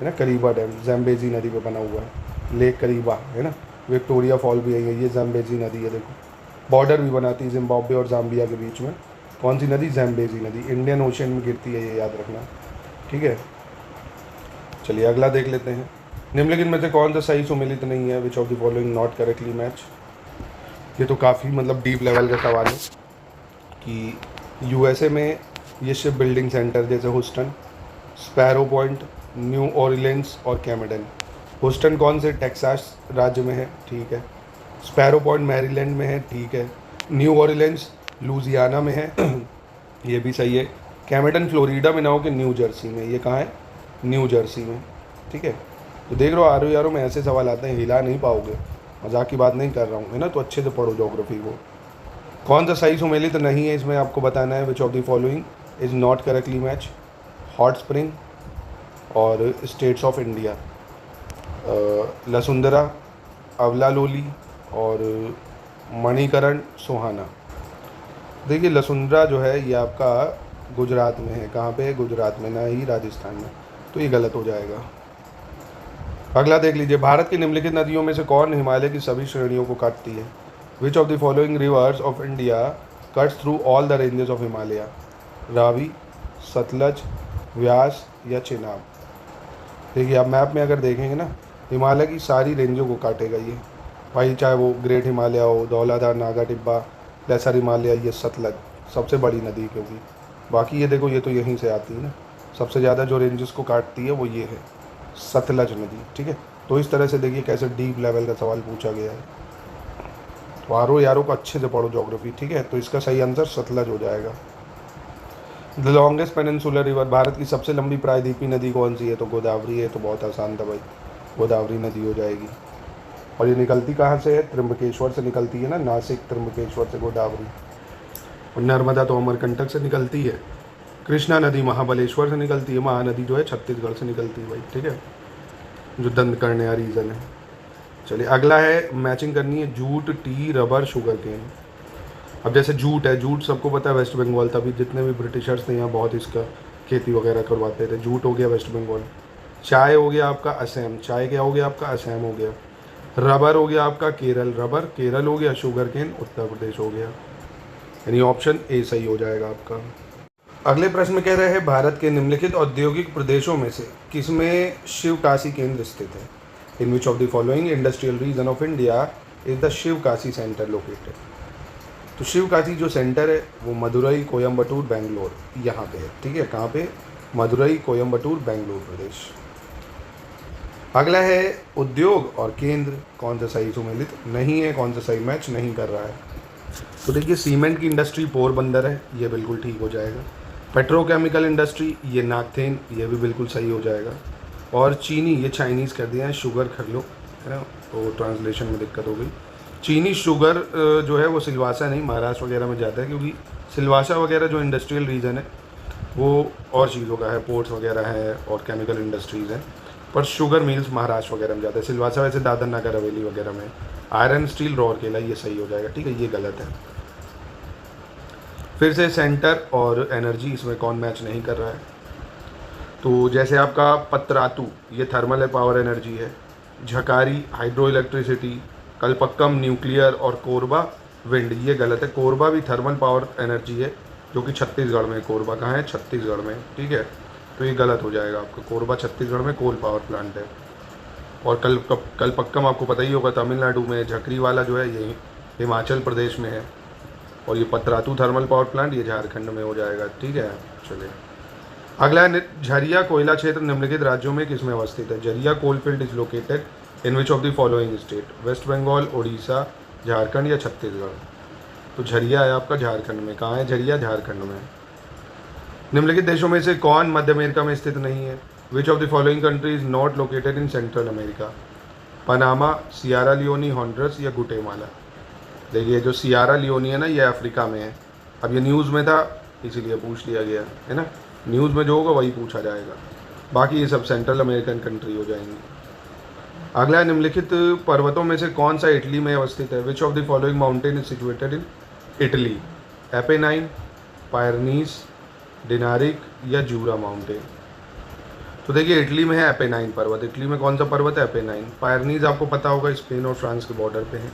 ना, करीबा डैम ज़ैम्बेज़ी नदी पे बना हुआ है। लेक करीबा है ना, विक्टोरिया फॉल भी है, ये ज़ैम्बेज़ी नदी है। देखो बॉर्डर भी बनाती है जिम्बाब्वे और ज़ाम्बिया के बीच में। कौन सी नदी? ज़ैम्बेज़ी नदी, इंडियन ओशन में गिरती है, ये याद रखना, ठीक है। चलिए अगला देख लेते हैं। निम्नलिखित में से कौन सा सही सुमेलित नहीं है? Which of the following not correctly match? ये तो काफ़ी मतलब डीप लेवल का सवाल है कि यूएसए में ये शिप बिल्डिंग सेंटर जैसे Houston, sparrow point, new Orleans और कैमेडन। ह्यूस्टन कौन से टेक्सास राज्य में है? ठीक है। स्पैरो पॉइंट मैरीलैंड में है, ठीक है। न्यू ऑरलियंस लुजियाना में है ये भी सही है। कैमेडन फ्लोरिडा में ना हो कि न्यू जर्सी में? ये कहाँ है? न्यू जर्सी में, ठीक है। तो देख रहे हो आरो में ऐसे सवाल आते हैं, हिला नहीं पाओगे, मजाक की बात नहीं कर रहा हूँ, है ना। तो अच्छे से पढ़ो ज्योग्राफी को। कौन सा सही सुमेलित नहीं है इसमें आपको बताना है। Which of the following is not correctly match? Hot spring और स्टेट्स ऑफ इंडिया, लसुंदरा, अवलालोली और मणिकरण सोहाना। देखिए लसुंदरा जो है ये आपका गुजरात में है। कहाँ पे है? गुजरात में, ना ही राजस्थान में। तो ये गलत हो जाएगा। अगला देख लीजिए, भारत की निम्नलिखित नदियों में से कौन हिमालय की सभी श्रेणियों को काटती है? Which of the following rivers of India cuts through all the ranges of Himalaya? Ravi, Sutlej, Beas या चेनाब? देखिए आप मैप में अगर देखेंगे ना, हिमालय की सारी रेंजों को काटेगा ये भाई, चाहे वो ग्रेट हिमालय हो, धौलाधार, नागा टिब्बा, लेसर हिमालय, ये सतलज सबसे बड़ी नदी, क्योंकि बाकी ये देखो ये तो यहीं से आती है ना। सबसे ज़्यादा जो रेंजेस को काटती है वो ये है, सतलज नदी, ठीक है। तो इस तरह से देखिए कैसे डीप लेवल का सवाल पूछा गया है। तो आरो यारों को अच्छे से पढ़ो ज्योग्राफी, ठीक है। तो इसका सही आंसर सतलज हो जाएगा। The longest peninsular river, Bharat की सबसे लंबी प्रायद्वीपीय नदी कौन सी है? तो गोदावरी है। तो बहुत आसान था भाई, गोदावरी नदी हो जाएगी। और ये निकलती कहाँ से है? त्र्यंबकेश्वर से निकलती है ना, नासिक त्र्यंबकेश्वर से गोदावरी। और नर्मदा तो अमरकंटक से निकलती है। कृष्णा नदी महाबलेश्वर से निकलती है। महानदी जो है छत्तीसगढ़ से निकलती है भाई, ठीक है, जो दंडकर्णिया रीजन है। चलिए अगला है, मैचिंग करनी है, jute, tea, rubber, sugarcane. अब जैसे जूट है, जूट सबको पता है वेस्ट बंगाल, तभी जितने भी ब्रिटिशर्स थे यहाँ बहुत इसका खेती वगैरह करवाते थे। जूट हो गया वेस्ट बंगाल। चाय हो गया आपका असम, चाय क्या हो गया आपका? असम हो गया। रबर हो गया आपका केरल, रबर केरल हो गया। शुगर केन उत्तर प्रदेश हो गया। यानी ऑप्शन ए सही हो जाएगा आपका। अगले प्रश्न में कह रहे हैं, भारत के निम्नलिखित औद्योगिक प्रदेशों में से किसमें शिवकाशी केंद्र स्थित है? In which of the following industrial region of India is the Sivakasi centre located? तो शिवकाशी जो सेंटर है वो मदुरई, कोयम्बटूर, बेंगलोर यहाँ पे है, ठीक है। कहाँ पे? मदुरई, कोयम्बटूर, बेंगलोर प्रदेश। अगला है, उद्योग और केंद्र, कौन सा सही सुमेलित नहीं है? कौन सा सही मैच नहीं कर रहा है? तो देखिए सीमेंट की इंडस्ट्री पोरबंदर है, ये बिल्कुल ठीक हो जाएगा। पेट्रोकेमिकल इंडस्ट्री ये नागथेन, ये भी बिल्कुल सही हो जाएगा। और चीनी, ये चाइनीज़ कर दिया है, शुगर कर लो, है ना, तो ट्रांसलेशन में दिक्कत हो गई। चीनी शुगर जो है वो सिलवासा नहीं, महाराष्ट्र वगैरह में जाता है, क्योंकि सिलवासा वगैरह जो इंडस्ट्रियल रीजन है वो और चीज़ों का है, पोर्ट्स वगैरह है और केमिकल इंडस्ट्रीज़ हैं। पर शुगर मिल्स महाराष्ट्र वगैरह में जाता है। सिलवासा वैसे दादर नगर हवेली वगैरह में। आयरन, स्टील, रौरकेला, ये सही हो जाएगा, ठीक है, ये गलत है। फिर से सेंटर और एनर्जी, इसमें कौन मैच नहीं कर रहा है? तो जैसे आपका पतरातू, ये थर्मल पावर एनर्जी है। झकारी हाइड्रो इलेक्ट्रिसिटी, कलपक्कम न्यूक्लियर और कोरबा विंड, ये गलत है। कोरबा भी थर्मल पावर एनर्जी है जो कि छत्तीसगढ़ में। कोरबा कहाँ है? छत्तीसगढ़ में, ठीक है। तो ये गलत हो जाएगा आपका। कोरबा छत्तीसगढ़ में कोल पावर प्लांट है। और कलपक्कम आपको पता ही होगा तमिलनाडु में। झकरी वाला जो है ये हिमाचल प्रदेश में है। और ये पतरातू थर्मल पावर प्लांट ये झारखंड में हो जाएगा, ठीक है। चलिए अगला है, झरिया कोयला क्षेत्र निम्नलिखित राज्यों में किसमें अवस्थित है? Jharia coalfield is located in which of the following state? West Bengal, Orissa, Jharkhand या छत्तीसगढ़? तो झरिया है आपका झारखंड में। कहाँ है झरिया? झारखंड में। निम्नलिखित देशों में से कौन मध्य अमेरिका में स्थित नहीं है? Which of the following country is not located in Central America? Panama, Sierra Leone, Honduras या गुटेमाला? देखिए जो सियारा लियोनी है ना, ये अफ्रीका में है। अब ये न्यूज़ में था इसीलिए पूछ लिया गया है ना, न्यूज़ में जो होगा वही पूछा जाएगा। बाकी ये सब सेंट्रल अमेरिकन कंट्री हो जाएंगी। अगला है, निम्नलिखित पर्वतों में से कौन सा इटली में अवस्थित है? Which of the following mountain is situated in Italy? Apennine, पायरनीस, डिनारिक या जूरा माउंटेन? तो देखिए इटली में है एपेनाइन पर्वत। इटली में कौन सा पर्वत है? एपेनाइन। पायरनीज आपको पता होगा स्पेन और फ्रांस के बॉर्डर पे है,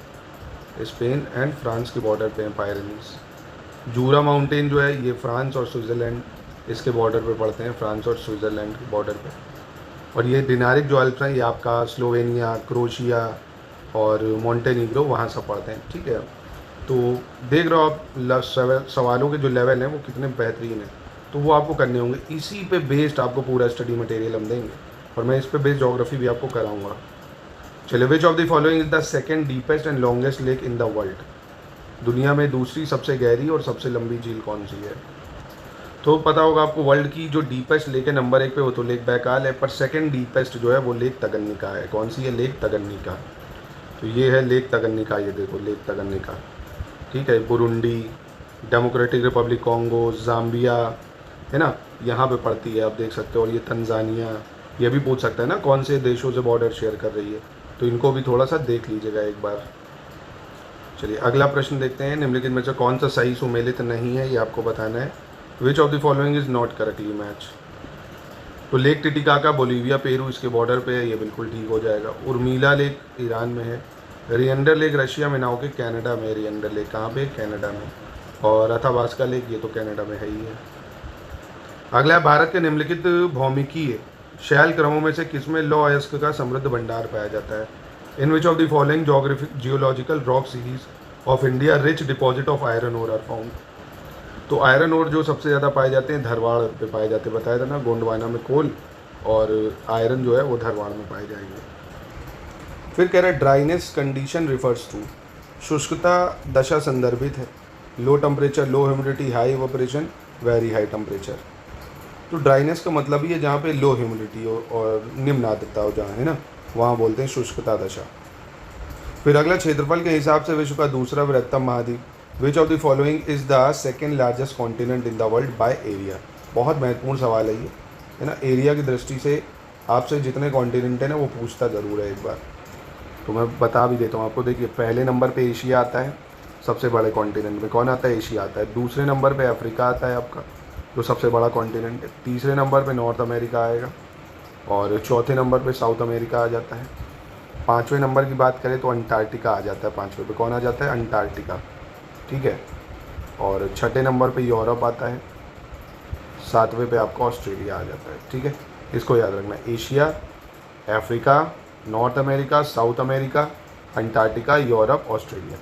स्पेन एंड फ्रांस के बॉर्डर पे है पायरनीज। जूरा माउंटेन जो है ये फ्रांस और स्विट्ज़रलैंड इसके बॉर्डर पे पड़ते हैं, फ्रांस और स्विट्ज़रलैंड के बॉर्डर पे। और ये डिनारिक जो अल्प्स हैं ये आपका स्लोवेनिया, क्रोशिया और मोंटेनीग्रो वहाँ सब पड़ते हैं, ठीक है। तो देख रहे हो आप सवालों के जो लेवल हैं वो कितने बेहतरीन हैं, तो वो आपको करने होंगे। इसी पे बेस्ड आपको पूरा स्टडी मटेरियल हम देंगे और मैं इस पे बेस्ड ज्योग्राफी भी आपको कराऊंगा। चलिए, विच of the following is the second deepest and longest lake in the world? दुनिया में दूसरी सबसे गहरी और सबसे लंबी झील कौन सी है? तो पता होगा आपको, वर्ल्ड की जो डीपेस्ट लेक है नंबर 1 पे वो तो लेक बैकाल है, पर सेकंड डीपेस्ट जो है वो लेक तगन्निका है। कौन सी है? लेक तगन्निका। तो ये है लेक तगन्निका, ये देखो लेक तगन्निका, ठीक है। Burundi, democratic Republic Congo, Zambia, है ना, यहाँ पे पड़ती है, आप देख सकते हो। और ये तंजानिया, ये भी पूछ सकता है ना कौन से देशों से बॉर्डर शेयर कर रही है, तो इनको भी थोड़ा सा देख लीजिएगा एक बार। चलिए अगला प्रश्न देखते हैं, निम्नलिखित में से कौन सा सही सुमेलित नहीं है, ये आपको बताना है। Which of the following is not correctly match? तो लेक टिटिकाका बोलीविया पेरू इसके बॉर्डर पे है, ये बिल्कुल ठीक हो जाएगा। उर्मिला लेक ईरान में है। रियंडर लेक रशिया में ना होकर कनाडा में। रियंडर लेक कहाँ पे? कनाडा में। और अथाबास्का लेक ये तो कनाडा में है ही है। अगला है, भारत के निम्नलिखित भौमिकीय शैल क्रमों में से किसमें लौह अयस्क का समृद्ध भंडार पाया जाता है? In which of the following geological rock series of India rich deposit of iron ore are found? तो आयरन ओर जो सबसे ज़्यादा पाए जाते हैं धरवाड़ पे पाए जाते हैं, बताया था ना, गोंडवाना में कोल, और आयरन जो है वो धरवाड़ में पाए जाएंगे। फिर कह रहा है ड्राइनेस कंडीशन रिफर्स टू, शुष्कता दशा संदर्भित है। लो टेम्परेचर, लो humidity, high evaporation, very high temperature. तो ड्राइनेस का मतलब ही है जहाँ पे लो ह्यूमिडिटी हो और निम्न आर्द्रता हो, जहाँ है ना, वहाँ बोलते हैं शुष्कता दशा। फिर अगला, क्षेत्रफल के हिसाब से विश्व का दूसरा बृहत्तम महाद्वीप? विच of the following is the second largest continent in the world by area? बहुत महत्वपूर्ण सवाल है ये, है ना। एरिया की दृष्टि से आपसे जितने कॉन्टिनेंट है ना वो पूछता ज़रूर है एक बार, तो मैं बता भी देता हूँ आपको। देखिए, पहले नंबर पे एशिया आता है, सबसे बड़े कॉन्टिनेंट में कौन आता है? एशिया आता है। दूसरे नंबर पे अफ्रीका आता है आपका, जो सबसे बड़ा कॉन्टिनेंट है। तीसरे नंबर पे नॉर्थ अमेरिका आएगा और चौथे नंबर पे साउथ अमेरिका आ जाता है। पाँचवें नंबर की बात करें तो अंटार्कटिका आ जाता है। पाँचवें पे कौन आ जाता है? अंटार्कटिका, ठीक है। और छठे नंबर पे यूरोप आता है। सातवें पे आपका ऑस्ट्रेलिया आ जाता है, ठीक है। इसको याद रखना, Asia, Africa, north America, south America, Antarctica, Europe, Australia.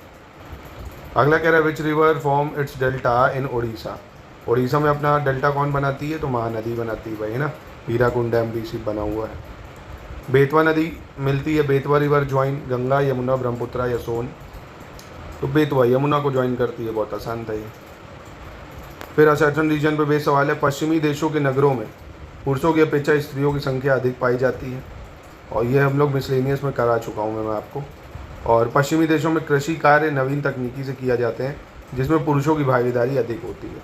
अगला कह रहा है which river form it's delta इन ओडिशा? ओडिशा में अपना डेल्टा कौन बनाती है? तो महानदी बनाती है भाई, है ना। हीराकुंड डैम भी इसी बना हुआ है। बेतवा नदी मिलती है, बेतवा रिवर ज्वाइन गंगा, यमुना, ब्रह्मपुत्रा या सोन? तो बेतवा यमुना को ज्वाइन करती है, बहुत आसान था ये। फिर असर्टन रीजन पे बेस सवाल है, पश्चिमी देशों के नगरों में पुरुषों की अपेक्षा स्त्रियों की संख्या अधिक पाई जाती है, और ये हम लोग मिसलेनियस में करा चुका हूँ मैं आपको। और पश्चिमी देशों में कृषि कार्य नवीन तकनीकी से किया जाते हैं जिसमें पुरुषों की भागीदारी अधिक होती है,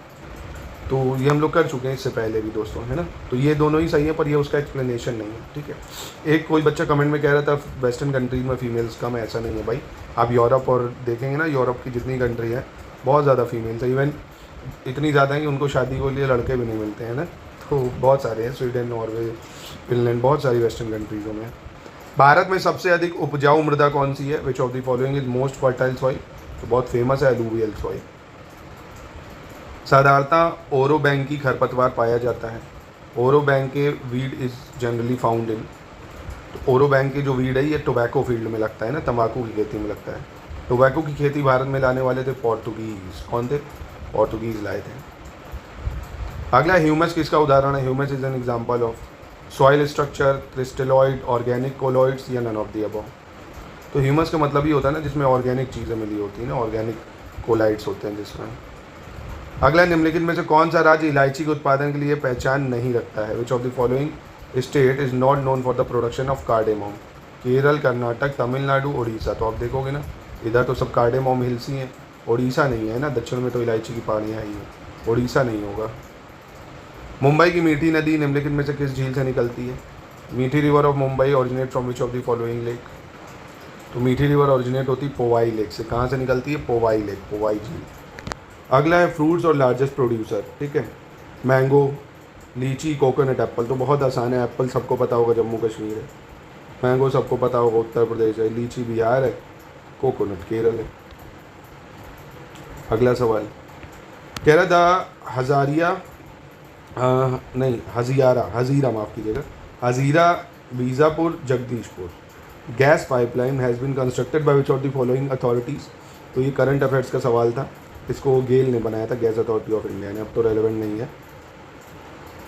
तो ये हम लोग कर चुके हैं इससे पहले भी दोस्तों, है ना। तो ये दोनों ही सही है, पर ये उसका एक्सप्लेनेशन नहीं है, ठीक है। एक कोई बच्चा कमेंट में कह रहा था वेस्टर्न कंट्रीज में फीमेल्स कम है, ऐसा नहीं है भाई। आप यूरोप और देखेंगे ना, यूरोप की जितनी कंट्री है बहुत ज़्यादा फीमेल्स है, इवन इतनी ज़्यादा है कि उनको शादी के लिए लड़के भी नहीं मिलते हैं ना। तो बहुत सारे हैं, स्वीडन, नॉर्वे, फिनलैंड, बहुत सारी वेस्टर्न कंट्रीज़ों में। भारत में सबसे अधिक उपजाऊ मृदा कौन सी है? Which of the following is most fertile soil? तो बहुत फेमस है एलुवियल सॉइल। साधारणतः ओरो बैंक की खरपतवार पाया जाता है। ओरो बैंक के weed is generally found in, तो ओरो बैंक के जो वीड है ये टोबैको फील्ड में लगता है ना, तंबाकू की खेती में लगता है। टोबैको की खेती भारत में लाने वाले थे पोर्तुगीज। कौन थे? पोर्तुगीज लाए थे। अगला, ह्यूमस किसका उदाहरण है? Humus is an example of soil structure, crystalloid, organic colloids या नन ऑफ द अबव? तो ह्यूमस का मतलब ये होता है ना जिसमें ऑर्गेनिक चीज़ें मिली होती हैं ना, ऑर्गेनिक कोलाइड्स होते हैं जिसमें। अगला, निम्नलिखित में से कौन सा राज्य इलायची के उत्पादन के लिए पहचान नहीं रखता है? Which of the following state is not known for the production of cardamom? Kerala, Karnataka, Tamil Nadu, Orissa. तो आप देखोगे ना, इधर तो सब कार्डेमोम हिल्स ही हैं, उड़ीसा नहीं है ना, दक्षिण में तो इलायची की पहाड़ियाँ ही हैं, उड़ीसा नहीं होगा। मुंबई की मीठी नदी निम्नलिखित में से किस झील से निकलती है? मीठी river of Mumbai originate from which of the following lake? तो मीठी रिवर ऑरिजिनेट होती पोवाई लेक से। कहाँ से निकलती है? पोवाई लेक, पोवाई झील। अगला है फ्रूट्स और लार्जेस्ट प्रोड्यूसर, ठीक है। मैंगो, लीची, कोकोनट, एप्पल। तो बहुत आसान है, एप्पल सबको पता होगा जम्मू कश्मीर है, मैंगो सबको पता होगा उत्तर प्रदेश है, लीची बिहार है, कोकोनट केरल है। अगला सवाल कह रहा था हज़ीरा माफ़ कीजिएगा, Hazira Bijapur Jagdishpur gas pipeline has been constructed by which of the following authorities. तो ये करंट अफेयर्स का सवाल था, इसको गेल ने बनाया था, गैस अथॉरिटी ऑफ इंडिया ने, अब तो रेलेवेंट नहीं है।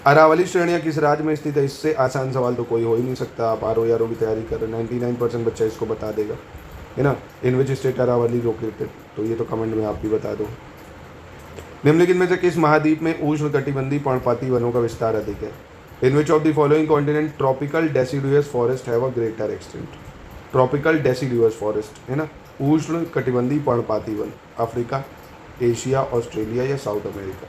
अरावली श्रेणियाँ किस राज्य में स्थित है? इससे आसान सवाल तो कोई हो ही नहीं सकता। आप आर ओ की तैयारी कर रहे हैं, 99% बच्चा इसको बता देगा, है ना। इन विच स्टेट अरावली लोकेटेड, तो ये तो कमेंट में आप भी बता दो। निम्नलिखित में से किस महाद्वीप में उष्ण कटिबंधीय पर्णपाती वनों का विस्तार अधिक है? In which of the following continent tropical deciduous forest have a greater extent? Tropical deciduous forest, है ना, उष्ण कटिबंधीय पर्णपाती वन, अफ्रीका, एशिया, ऑस्ट्रेलिया या साउथ अमेरिका।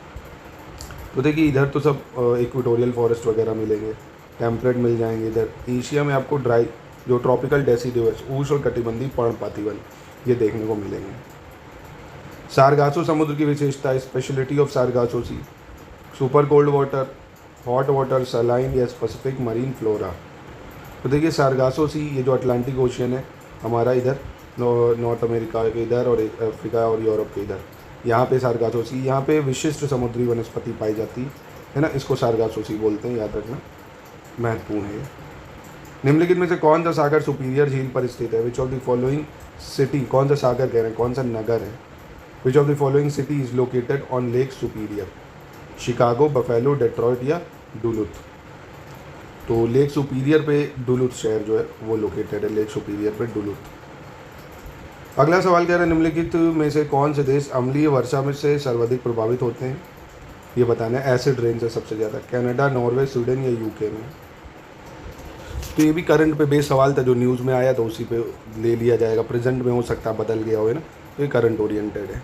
तो देखिए इधर तो सब इक्वेटोरियल फॉरेस्ट वगैरह मिलेंगे, टेम्परेट मिल जाएंगे। इधर एशिया में आपको ड्राई जो ट्रॉपिकल डेसिडुअस उष्ण कटिबंधीय पर्णपाती वन ये देखने को मिलेंगे। सारगासो समुद्र की विशेषता, speciality of Sargasso sea, super cold water, hot water, saline या स्पेसिफिक मरीन फ्लोरा। तो देखिए सारगासो सी ये जो अटलांटिक ओशियन है हमारा इधर नॉर्थ अमेरिका के इधर और अफ्रीका और यूरोप के इधर, यहाँ पे सारगासो सी, यहाँ पे विशिष्ट समुद्री वनस्पति पाई जाती है ना, इसको सारगासो सी बोलते हैं, याद रखना, महत्वपूर्ण है। निम्नलिखित में से कौन सा सागर सुपीरियर झील पर स्थित है? Which of the following city, कौन सा सागर कह रहे हैं, कौन सा नगर है? Which of the following city is located on lake superior? Chicago, buffalo, Detroit या डुलुथ? तो लेक सुपीरियर पे डुलुथ शहर जो है वो लोकेटेड है, लेक सुपीरियर पे डुलुथ। अगला सवाल कह रहे हैं निम्नलिखित में से कौन से देश अम्लीय वर्षा में से सर्वाधिक प्रभावित होते हैं? ये बताना है। एसिड रेन से सबसे ज़्यादा कनाडा, नॉर्वे, स्वीडन या यूके में। तो ये भी करंट पे बेस सवाल था जो न्यूज़ में आया, तो उसी पे ले लिया जाएगा। प्रेजेंट में हो सकता है बदल गया हो, है ना, तो ये करंट ओरिएंटेड है।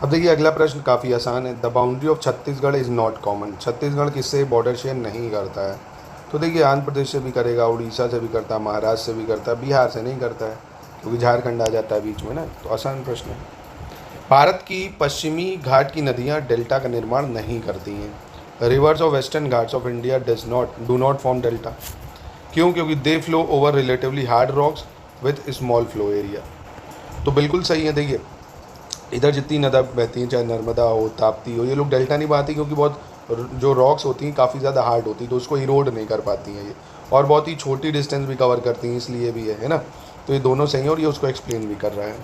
अब देखिए अगला प्रश्न काफ़ी आसान है। The boundary of Chhattisgarh is not common. Chhattisgarh किससे बॉर्डर शेयर नहीं करता है? तो देखिए आंध्र प्रदेश से भी करेगा, उड़ीसा से भी करता है, महाराष्ट्र से भी करता है, बिहार से नहीं करता है क्योंकि झारखंड आ जाता है बीच में ना, तो आसान प्रश्न है। भारत की पश्चिमी घाट की नदियाँ डेल्टा का निर्माण नहीं करती हैं। Rivers of Western Ghats of India do not form delta. क्यों? क्योंकि they flow over relatively hard rocks with small flow area. तो बिल्कुल सही है। देखिए इधर जितनी नदी बहती हैं, चाहे नर्मदा हो, ताप्ती हो, ये लोग डेल्टा नहीं पाती क्योंकि बहुत जो रॉक्स होती हैं काफ़ी ज़्यादा हार्ड होती है, तो उसको इरोड नहीं कर पाती हैं ये, और बहुत ही छोटी डिस्टेंस भी कवर करती हैं, इसलिए भी है ना। तो ये दोनों सही हैं और ये उसको एक्सप्लेन भी कर रहा है।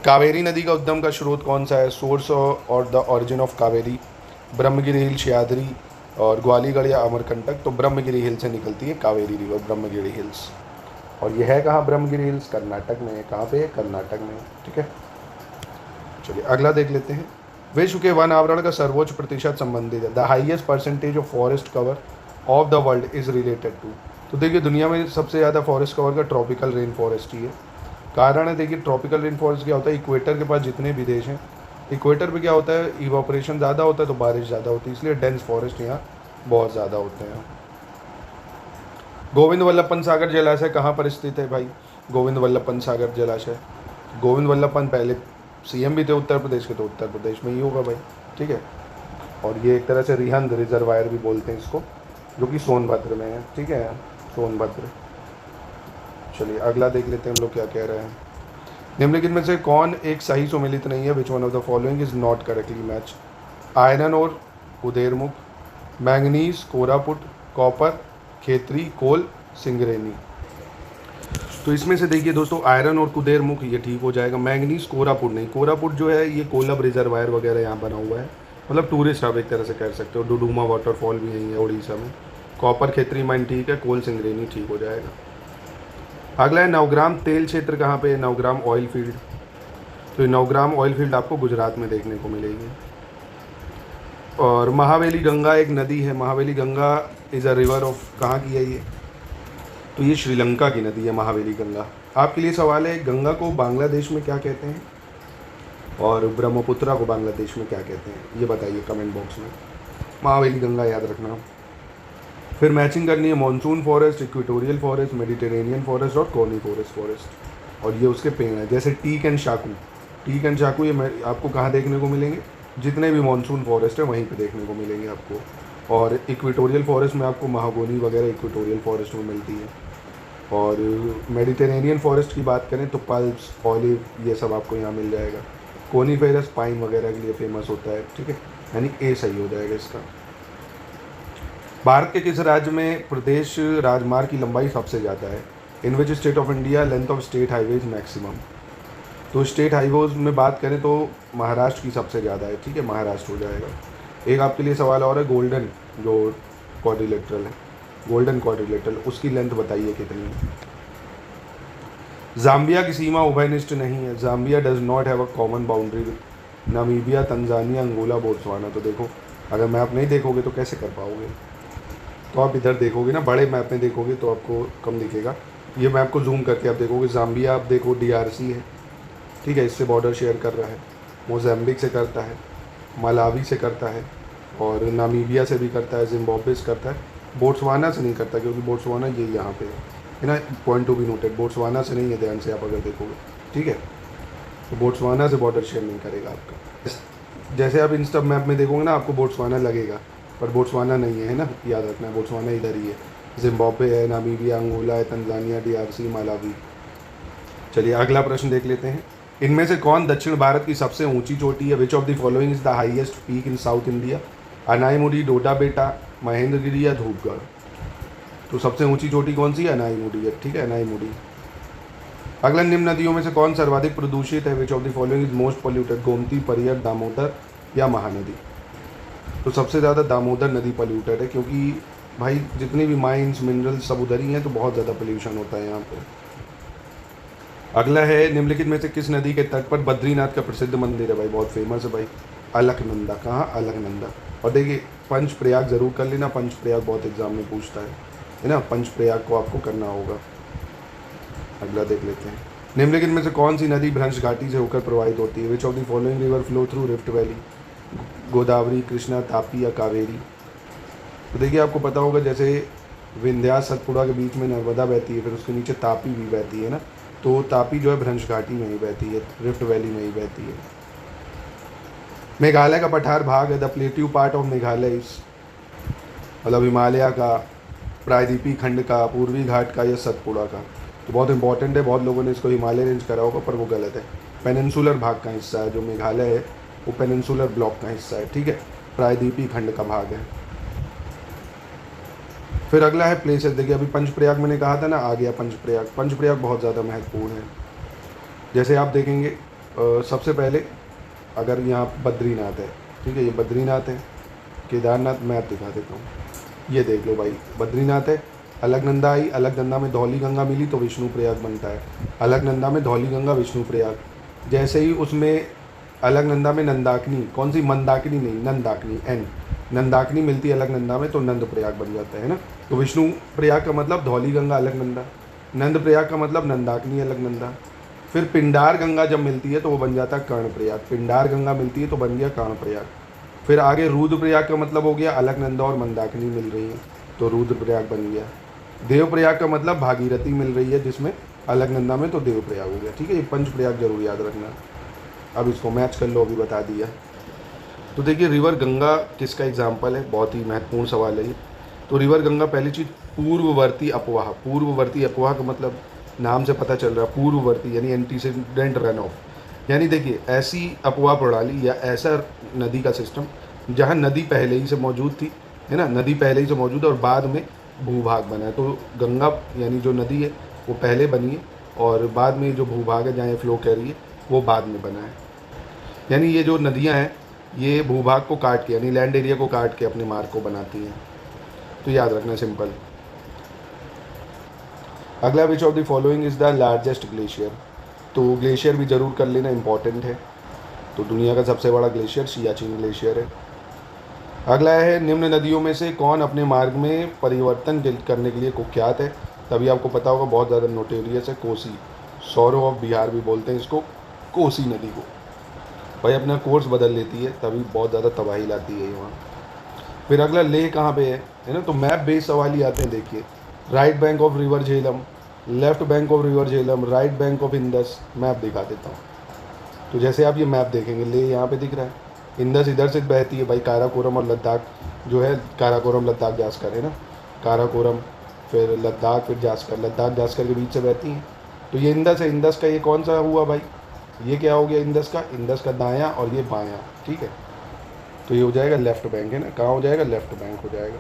कावेरी नदी का उद्गम का स्रोत कौन सा है? सोर्स और the origin of Kaveri, Brahmagiri hill, Sahyadri और ग्वालीगढ़ या अमरकंटक। तो ब्रह्मगिरी हिल से निकलती है कावेरी रिवर, ब्रह्मगिरी हिल्स। और ये है कहाँ? ब्रह्मगिरी हिल्स कर्नाटक में है। कहाँ पे है? कर्नाटक में। ठीक है, चलिए अगला देख लेते हैं। विश्व के वन आवरण का सर्वोच्च प्रतिशत संबंधित है। The highest percentage of forest cover of the world is related to. तो देखिए दुनिया में सबसे ज़्यादा फॉरेस्ट कवर का ट्रॉपिकल रेन फॉरेस्ट ही है। कारण है, देखिए ट्रॉपिकल रेन फॉरेस्ट क्या होता है, इक्वेटर के पास जितने भी देश हैं, इक्वेटर पे क्या होता है, इवापोरेशन ज़्यादा होता है तो बारिश ज़्यादा होती है, इसलिए डेंस फॉरेस्ट यहाँ बहुत ज़्यादा होते हैं। गोविंद वल्लभ पंत सागर जलाशय कहाँ पर स्थित है भाई? गोविंद वल्लभ पंत सागर जलाशय, गोविंद वल्लभ पंत पहले सीएम भी थे उत्तर प्रदेश के, तो उत्तर प्रदेश में ही होगा भाई। ठीक है, और ये एक तरह से रिहंद रिजर्वायर भी बोलते हैं इसको, जो कि सोनभद्र में है। ठीक है, सोनभद्र। चलिए अगला देख लेते हैं हम लोग क्या कह रहे हैं। निम्नलिखित में से कौन एक सही सुमेलित नहीं है? Which one of the following is not correctly match? Iron और उदेरमुख, मैंगनीज, कोरापुट, कॉपर, खेतरी, कोल, सिंगरेनी। तो इसमें से देखिए दोस्तों आयरन और कुदेरमुख ये ठीक हो जाएगा। मैंगनीज, कोरापुट नहीं। कोरापुट जो है ये कोलब रिजर्वायर वगैरह यहाँ बना हुआ है, मतलब टूरिस्ट आप एक तरह से कह सकते हो। डुडुमा वाटरफॉल भी यहीं है उड़ीसा में। कॉपर, खेतरी माइन ठीक है, कोल, सिंगरेनी ठीक हो जाएगा। अगला है नवग्राम तेल क्षेत्र कहाँ पे है? Nabagram oil field. तो नवग्राम ऑयल फील्ड आपको गुजरात में देखने को मिलेगी। और महावेली गंगा एक नदी है। Mahaweli Ganga is a river of, कहाँ की है ये? तो ये श्रीलंका की नदी है महावेली गंगा। आपके लिए सवाल है, गंगा को बांग्लादेश में क्या कहते हैं और ब्रह्मपुत्रा को बांग्लादेश में क्या कहते हैं? ये बताइए कमेंट बॉक्स में। महावेली गंगा याद रखना। फिर मैचिंग करनी है monsoon forest, equatorial forest, Mediterranean forest और कॉनिफोरस फॉरेस्ट। और ये उसके पेड़ हैं, जैसे टीक एंड शाकू। टीक एंड शाकू ये आपको कहाँ देखने को मिलेंगे? जितने भी मॉनसून फॉरेस्ट है वहीं पे देखने को मिलेंगे आपको। और इक्वेटोरियल फॉरेस्ट में आपको महागोनी वगैरह इक्वेटोरियल फॉरेस्ट में मिलती है। और मेडिटेरेनियन फॉरेस्ट की बात करें तो पल्प्स, ऑलिव, ये सब आपको यहाँ मिल जाएगा। कोनीफेरस पाइन वगैरह के लिए फेमस होता है। ठीक है, यानी ए सही हो जाएगा इसका। भारत के किस राज्य में प्रदेश राजमार्ग की लंबाई सबसे ज़्यादा है? In which state of India length of state highways maximum? तो स्टेट हाईवेज में बात करें तो महाराष्ट्र की सबसे ज़्यादा है, ठीक है, महाराष्ट्र हो जाएगा। एक आपके लिए सवाल और है, गोल्डन जो क्वाड्रिलेटरल है, गोल्डन क्वाड्रिलेटरल, उसकी लेंथ बताइए कितनी है? जाम्बिया की सीमा उभयनिष्ठ नहीं है। Zambia does not have a common boundary with Namibia, Tanzania, Angola, Botswana. तो देखो, अगर मैप नहीं देखोगे तो कैसे कर पाओगे? तो आप इधर देखोगे ना, बड़े मैप में देखोगे तो आपको कम दिखेगा। ये मैप को जूम करके आप देखोगे, जाम्बिया आप देखो DRC है, ठीक है, इससे बॉर्डर शेयर कर रहा है, मोज़ेम्बिक से करता है, मलावी से करता है, और नामीबिया से भी करता है, जिम्बाब्वे से करता है, बोट्सवाना से नहीं करता क्योंकि बोट्सवाना ये यहाँ पे है ना, point to be noted, Botswana से नहीं है, ध्यान से आप अगर देखोगे, ठीक है, तो बोट्सवाना से बॉर्डर शेयर नहीं करेगा आपका। जैसे आप इंस्टा मैप में देखोगे ना, आपको बोट्सवाना लगेगा, पर बोट्सवाना नहीं है ना, याद रखना है, बोट्सवाना इधर ही है, जिम्बाब्वे है, नामीबिया, अंगोला है, तंजानिया, DRC, मलावी। चलिए अगला प्रश्न देख लेते हैं। इनमें से कौन दक्षिण भारत की सबसे ऊंची चोटी है? Which of the following is the highest peak in South India? Anaimudi, Doddabetta, Mahendragiri या धूपगढ़? तो सबसे ऊंची चोटी कौन सी है? अनाईमुडी है, ठीक है, अनाईमुडी। अगला, निम्न नदियों में से कौन सर्वाधिक प्रदूषित है? Which of the following is most polluted? Gomti, Pariyar, Damodar या महानदी? तो सबसे ज़्यादा दामोदर नदी पोल्यूटेड है, क्योंकि भाई जितनी भी माइंस मिनरल्स सब उधर ही हैं, तो बहुत ज़्यादा पोल्यूशन होता है यहाँ पे। अगला है, निम्नलिखित में से किस नदी के तट पर बद्रीनाथ का प्रसिद्ध मंदिर है? भाई बहुत फेमस है भाई, अलकनंदा। कहाँ? अलकनंदा। और देखिए पंच प्रयाग जरूर कर लेना, पंच प्रयाग बहुत एग्जाम में पूछता है ना, पंच प्रयाग को आपको करना होगा। अगला देख लेते हैं। निम्नलिखित में से कौन सी नदी भ्रंश घाटी से होकर प्रवाहित होती है? Which of the following river flow through rift valley? Godavari, Krishna, Tapi या कावेरी? तो देखिए आपको पता होगा, जैसे विंध्या सतपुड़ा के बीच में नर्मदा बहती है, फिर उसके नीचे तापी भी बहती है ना, तो तापी जो है भ्रंश घाटी में ही बहती है, रिफ्ट वैली में ही बहती है। मेघालय का पठार भाग है, the plateau part of Meghalaya इस, मतलब हिमालय का, प्रायद्वीपी खंड का, पूर्वी घाट का या सतपुड़ा का? तो बहुत इंपॉर्टेंट है, बहुत लोगों ने इसको हिमालय रेंज करा होगा, पर वो गलत है। पेनिनसुलर भाग का हिस्सा है जो मेघालय है, वो पेनिनसुलर ब्लॉक का हिस्सा है, ठीक है, प्रायद्वीपी खंड का भाग है। फिर अगला है प्लेसेस। देखिए अभी पंचप्रयाग मैंने कहा था ना, आ गया पंचप्रयाग। पंचप्रयाग बहुत ज़्यादा महत्वपूर्ण है। जैसे आप देखेंगे सबसे पहले अगर यहाँ बद्रीनाथ है, ठीक है, ये बद्रीनाथ है, केदारनाथ, मैप दिखा देता हूँ, ये देख लो भाई, बद्रीनाथ है, अलकनंदा आई, अलकनंदा में धौली गंगा मिली तो विष्णु प्रयाग बनता है, अलकनंदा में धौली गंगा, विष्णु प्रयाग। जैसे ही उसमें अलकनंदा में नंदाकिनी, कौन सी? मंदाकिनी नहीं, नंदाकिनी, एन, नंदाकिनी मिलती है अलकनंदा में, तो नंद प्रयाग बन जाता है ना। तो विष्णु प्रयाग का मतलब धौली गंगा अलकनंदा, नंद प्रयाग का मतलब नंदाकिनी अलकनंदा। फिर पिंडार गंगा जब मिलती है तो वो बन जाता है कर्ण प्रयाग, पिंडार गंगा मिलती है तो बन गया कर्ण प्रयाग। फिर आगे रुद्र प्रयाग का मतलब हो गया अलकनंदा और मंदाकिनी मिल रही है तो रुद्र प्रयाग बन गया। देव प्रयाग का मतलब भागीरथी मिल रही है जिसमें अलकनंदा में, तो देव प्रयाग हो गया, ठीक है। ये पंच प्रयाग जरूर याद रखना। अब इसको मैच कर लो, अभी बता दिया। तो देखिए रिवर गंगा किसका एग्जाम्पल है? बहुत ही महत्वपूर्ण सवाल है ये। तो रिवर गंगा पहली चीज़ पूर्ववर्ती अपवाह, पूर्ववर्ती अपवाह का मतलब नाम से पता चल रहा है, पूर्ववर्ती यानी एंटीसीडेंट रन ऑफ, यानी देखिए ऐसी अपवाह प्रणाली या ऐसा नदी का सिस्टम जहाँ नदी पहले ही से मौजूद थी, है ना, नदी पहले ही से मौजूद है और बाद में भूभाग बना है। तो गंगा यानी जो नदी है वो पहले बनी है और बाद में जो भूभाग है जहाँ ये फ्लो कर रही है वो बाद में बना है। यानी ये जो नदियाँ हैं ये भूभाग को काट के यानी लैंड एरिया को काट के अपने मार्ग को बनाती हैं। तो याद रखना सिंपल। अगला, विच of the following is the largest glacier? तो ग्लेशियर भी ज़रूर कर लेना, इंपॉर्टेंट है। तो दुनिया का सबसे बड़ा ग्लेशियर सियाचिन ग्लेशियर है। अगला है, निम्न नदियों में से कौन अपने मार्ग में परिवर्तन करने के लिए कुख्यात है? तभी आपको पता होगा, बहुत ज़्यादा नोटेरियस है, कोसी, सौरो ऑफ बिहार भी बोलते हैं इसको, कोसी नदी को। भाई अपना कोर्स बदल लेती है तभी बहुत ज़्यादा तबाही लाती है वहाँ। फिर अगला, लेह कहाँ पे है ना, तो मैप बेस्ड सवाल ही आते हैं। देखिए, right bank of river Jhelum, left bank of river Jhelum, right bank of Indus. Map दिखा देता हूँ। तो जैसे आप ये मैप देखेंगे, लेह यहाँ पे दिख रहा है, इंदस इधर से बहती है भाई, काराकोरम और लद्दाख जो है, काराकोरम लद्दाख जास्कर है ना, काराकोरम फिर लद्दाख फिर जास्कर, लद्दाख जास्कर के बीच से बहती हैं। तो ये इंदस है, इंदस का ये कौन सा हुआ भाई, ये क्या हो गया इंदस का दायां और ये बायां, ठीक है। तो ये हो जाएगा लेफ्ट बैंक है ना, कहाँ हो जाएगा, लेफ्ट बैंक हो जाएगा।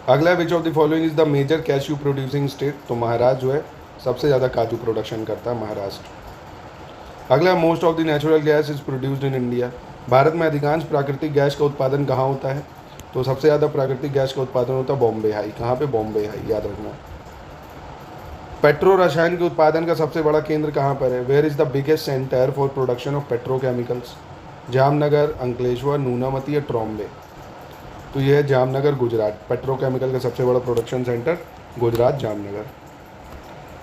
अगला है which of the following is the major cashew producing state, तो महाराष्ट्र जो है सबसे ज़्यादा काजू प्रोडक्शन करता है महाराष्ट्र। अगला most of the natural gas is produced in India, Bharat में अधिकांश प्राकृतिक गैस का उत्पादन कहाँ होता है, तो सबसे ज़्यादा प्राकृतिक गैस का उत्पादन होता है बॉम्बे हाई। कहाँ पे? बॉम्बे हाई, याद रखना। पेट्रो रसायन के उत्पादन का सबसे बड़ा केंद्र कहाँ पर है? Where is the biggest centre for production of petrochemicals? Jamnagar, Ankleshwar, Noonmati या ट्रॉम्बे? तो यह है जामनगर, गुजरात। पेट्रोकेमिकल का सबसे बड़ा प्रोडक्शन सेंटर गुजरात, जामनगर।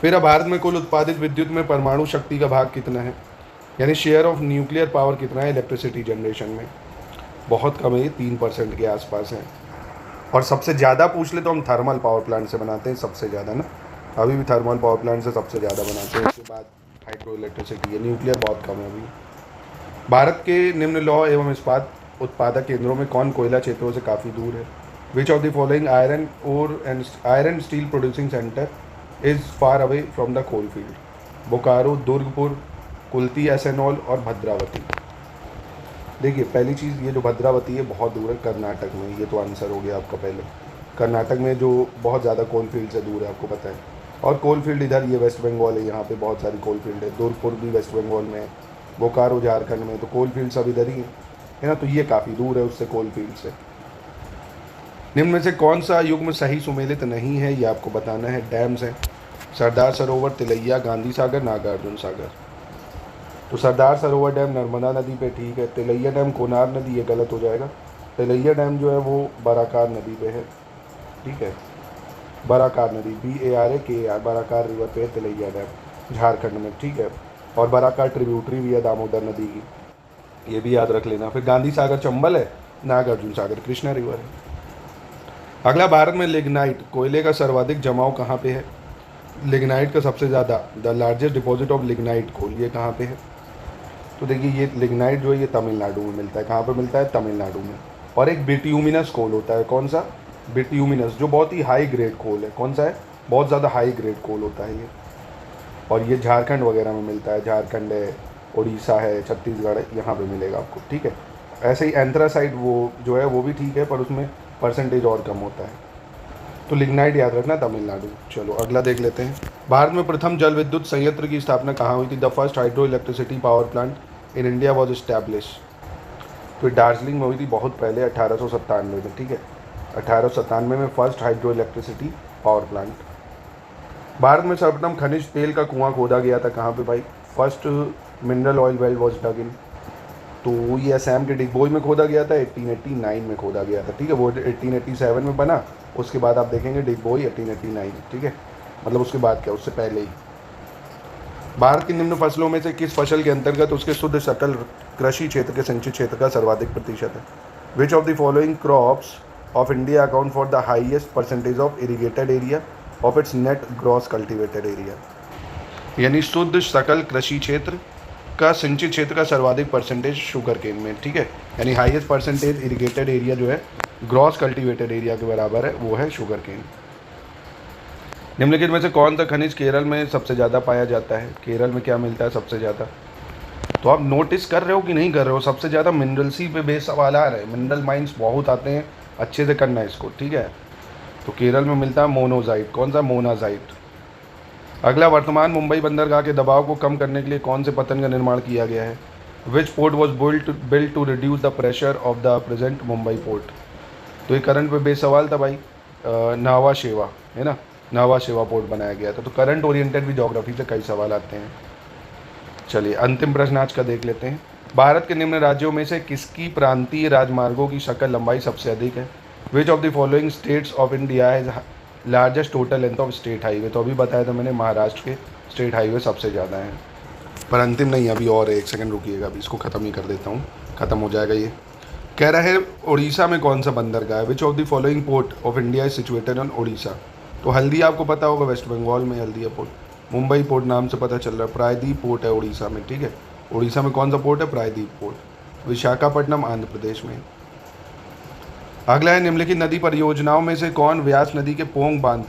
फिर अब भारत में कुल उत्पादित विद्युत में परमाणु शक्ति का भाग कितना है, यानी शेयर ऑफ न्यूक्लियर पावर कितना है इलेक्ट्रिसिटी जनरेशन में? बहुत कम है, ये 3% के आसपास है। और सबसे ज़्यादा पूछ ले तो हम थर्मल पावर प्लांट से बनाते हैं सबसे ज़्यादा ना, अभी भी थर्मल पावर प्लांट से सबसे ज़्यादा बनाते हैं, उसके बाद हाइड्रो इलेक्ट्रिसिटी है, न्यूक्लियर बहुत कम है अभी। भारत के निम्न लौह एवं इस्पात उत्पादक केंद्रों में कौन कोयला क्षेत्रों से काफ़ी दूर है? Which of the following iron steel producing centre is far away from the coal field? Bokaro, Durgapur, Kulti Asansol और भद्रावती। देखिए पहली चीज़, ये जो भद्रावती है बहुत दूर है, कर्नाटक में, ये तो आंसर हो गया आपका पहले। कर्नाटक में जो बहुत ज़्यादा कोल फील्ड से दूर है, आपको पता है। और कोल फील्ड इधर ये वेस्ट बंगाल है, यहाँ पे बहुत सारी कोल फील्ड है। दुर्गपुर भी वेस्ट बंगाल में है, बोकारो झारखंड में, तो कोल फील्ड सब इधर ही है ना, तो ये काफ़ी दूर है उससे, कोल फील्ड से। निम्न में से कौन सा युग्म सही सुमेलित नहीं है, ये आपको बताना है। डैम्स हैं सरदार सरोवर, तिलैया, गांधी सागर, नागार्जुन सागर। तो सरदार सरोवर डैम नर्मदा नदी पे ठीक है, तिलैया डैम कोनार नदी, ये गलत हो जाएगा। तिलैया डैम जो है वो बराकार नदी पे है, ठीक है, बराकार नदी, BARAKAR, बराकार रिवर पे है तिलैया डैम, झारखंड में, ठीक है। और बराकार ट्रिब्यूटरी भी है दामोदर नदी की, ये भी याद रख लेना। फिर गांधी सागर चंबल है, नागार्जुन सागर कृष्णा रिवर है। अगला, भारत में लिग्नाइट कोयले का सर्वाधिक जमाव कहाँ पे है? लिग्नाइट का सबसे ज़्यादा, the largest deposit of lignite coal, ये कहाँ पे है? तो देखिए ये लिग्नाइट जो है ये तमिलनाडु में मिलता है। कहाँ पे मिलता है? तमिलनाडु में। और एक बिट्यूमिनस कोल होता है, कौन सा? बिट्यूमिनस, जो बहुत ही हाई ग्रेड कोल है। कौन सा है? बहुत ज़्यादा हाई ग्रेड कोल होता है ये, और ये झारखंड वगैरह में मिलता है, झारखंड है, उड़ीसा है, छत्तीसगढ़ है, यहाँ पे मिलेगा आपको, ठीक है। ऐसे ही एंथ्रासाइट वो जो है वो भी ठीक है, पर उसमें परसेंटेज और कम होता है। तो लिग्नाइट याद रखना, तमिलनाडु। चलो अगला देख लेते हैं। भारत में प्रथम जल विद्युत संयंत्र की स्थापना कहाँ हुई थी? The first hydro electricity power plant in India was establish, तो दार्जिलिंग में हुई थी बहुत पहले, 1897 में, ठीक है। 1897 में first hydro electricity power plant. Bharat में सर्वप्रथम खनिज तेल का कुआं खोदा गया था, कहाँ पे भाई? First mineral oil well was dug in, तो ये असम के डिगबोई में खोदा गया था, 1889 में खोदा गया था, ठीक है। वो 1887 में बना, उसके बाद आप देखेंगे डिगबोई 1889, ठीक है, मतलब उसके बाद क्या, उससे पहले ही। भारत की निम्न फसलों में से किस फसल के अंतर्गत उसके शुद्ध सकल कृषि क्षेत्र के संचित क्षेत्र का सर्वाधिक प्रतिशत है? Which of the following crops of India account for the highest percentage of irrigated area of its net gross cultivated area? यानी शुद्ध सकल कृषि क्षेत्र का सिंचित क्षेत्र का सर्वाधिक परसेंटेज शुगर केन में, ठीक है। यानी हाईएस्ट परसेंटेज इरीगेटेड एरिया जो है ग्रॉस कल्टिवेटेड एरिया के बराबर है, वो है शुगर केन। निम्नलिखित में से कौन सा खनिज केरल में सबसे ज़्यादा पाया जाता है? केरल में क्या मिलता है सबसे ज़्यादा? तो आप नोटिस कर रहे हो कि नहीं कर रहे हो? सबसे ज़्यादा मिनरल्सी पे बेस सवाल आ रहे हैं, मिनरल माइंस बहुत आते हैं, अच्छे से करना है इसको, ठीक है। तो केरल में मिलता है मोनोजाइट। कौन सा? मोनाजाइट। अगला, वर्तमान मुंबई बंदरगाह के दबाव को कम करने के लिए कौन से पतन का निर्माण किया गया है? Which port was built to reduce the pressure of the present Mumbai port? तो ये करंट पे बेस सवाल था भाई, नावा शेवा है ना, नावा शेवा पोर्ट बनाया गया था। तो करंट ओरिएंटेड भी ज्योग्राफी से कई सवाल आते हैं। चलिए अंतिम प्रश्न आज का देख लेते हैं। भारत के निम्न राज्यों में से किसकी प्रांतीय राजमार्गों की सकल लंबाई सबसे अधिक है? Which of the following states of India has largest total length of state highway? तो अभी बताया था मैंने, महाराष्ट्र के स्टेट हाईवे सबसे ज़्यादा हैं। पर अंतिम नहीं, अभी और 1 सेकंड रुकिएगा, अभी इसको ख़त्म ही कर देता हूँ, ख़त्म हो जाएगा ये। कह रहा है उड़ीसा में कौन सा बंदरगाह है? Which of the following port of India is situated on Orissa? तो हल्दिया आपको पता होगा, वेस्ट बंगाल में हल्दिया पोर्ट। मुंबई पोर्ट नाम से पता चल रहा है, प्रायद्वीप पोर्ट है उड़ीसा में, ठीक है। उड़ीसा में कौन सा पोर्ट है? प्रायद्वीप पोर्ट। विशाखापट्टनम आंध्र प्रदेश में। अगला है, निम्नलिखित नदी परियोजनाओं में से कौन व्यास नदी के पोंग बांध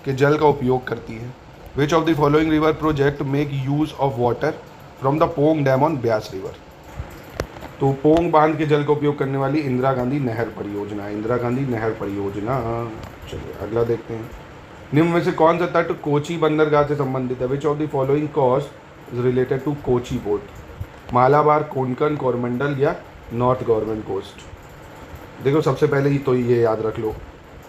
के जल का उपयोग करती है? Which of the following river project make use of water from the Pong dam on Beas river? तो पोंग बांध के जल का उपयोग करने वाली इंदिरा गांधी नहर परियोजना, इंदिरा गांधी नहर परियोजना। चलिए अगला देखते हैं। निम्न में से कौन सा तट कोची बंदरगाह से संबंधित है? Which of the following coast is related to Kochi port? Malabar, Konkan, Coromandel या नॉर्थ गवर्नमेंट कोस्ट? देखो सबसे पहले ही तो ये याद रख लो,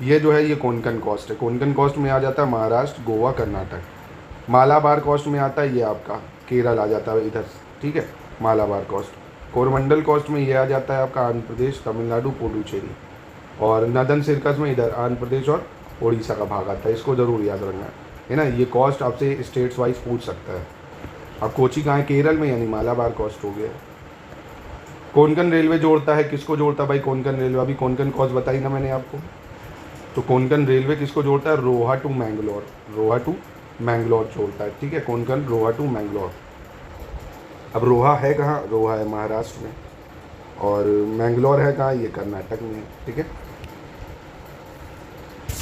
ये जो है ये कोंकण कोस्ट है। कोंकण कोस्ट में आ जाता है महाराष्ट्र, गोवा, कर्नाटक। मालाबार कोस्ट में आता है ये आपका केरल आ जाता है इधर, ठीक है, मालाबार कोस्ट। कोरमंडल कोस्ट में ये आ जाता है आपका आंध्र प्रदेश, तमिलनाडु, पुडुचेरी। और नदन सिरकस में इधर आंध्र प्रदेश और उड़ीसा का भाग आता है। इसको ज़रूर याद रखना है ना। ये कॉस्ट आपसे स्टेट्स वाइज पूछ सकता है। अब कोची कहाँ है? केरल में, यानी मालाबार कॉस्ट हो गया। कोंकण रेलवे जोड़ता है, किसको जोड़ता है भाई? कोंकण रेलवे, अभी कोंकण कॉस्ट बताई ना मैंने आपको। तो कोंकण रेलवे किसको जोड़ता है? रोहा टू मैंगलोर, रोहा टू मैंगलोर जोड़ता है, ठीक है। कोंकण रोहा टू मैंगलोर। अब रोहा है कहाँ? रोहा है महाराष्ट्र में, और मैंगलोर है कहाँ? ये कर्नाटक में, ठीक है।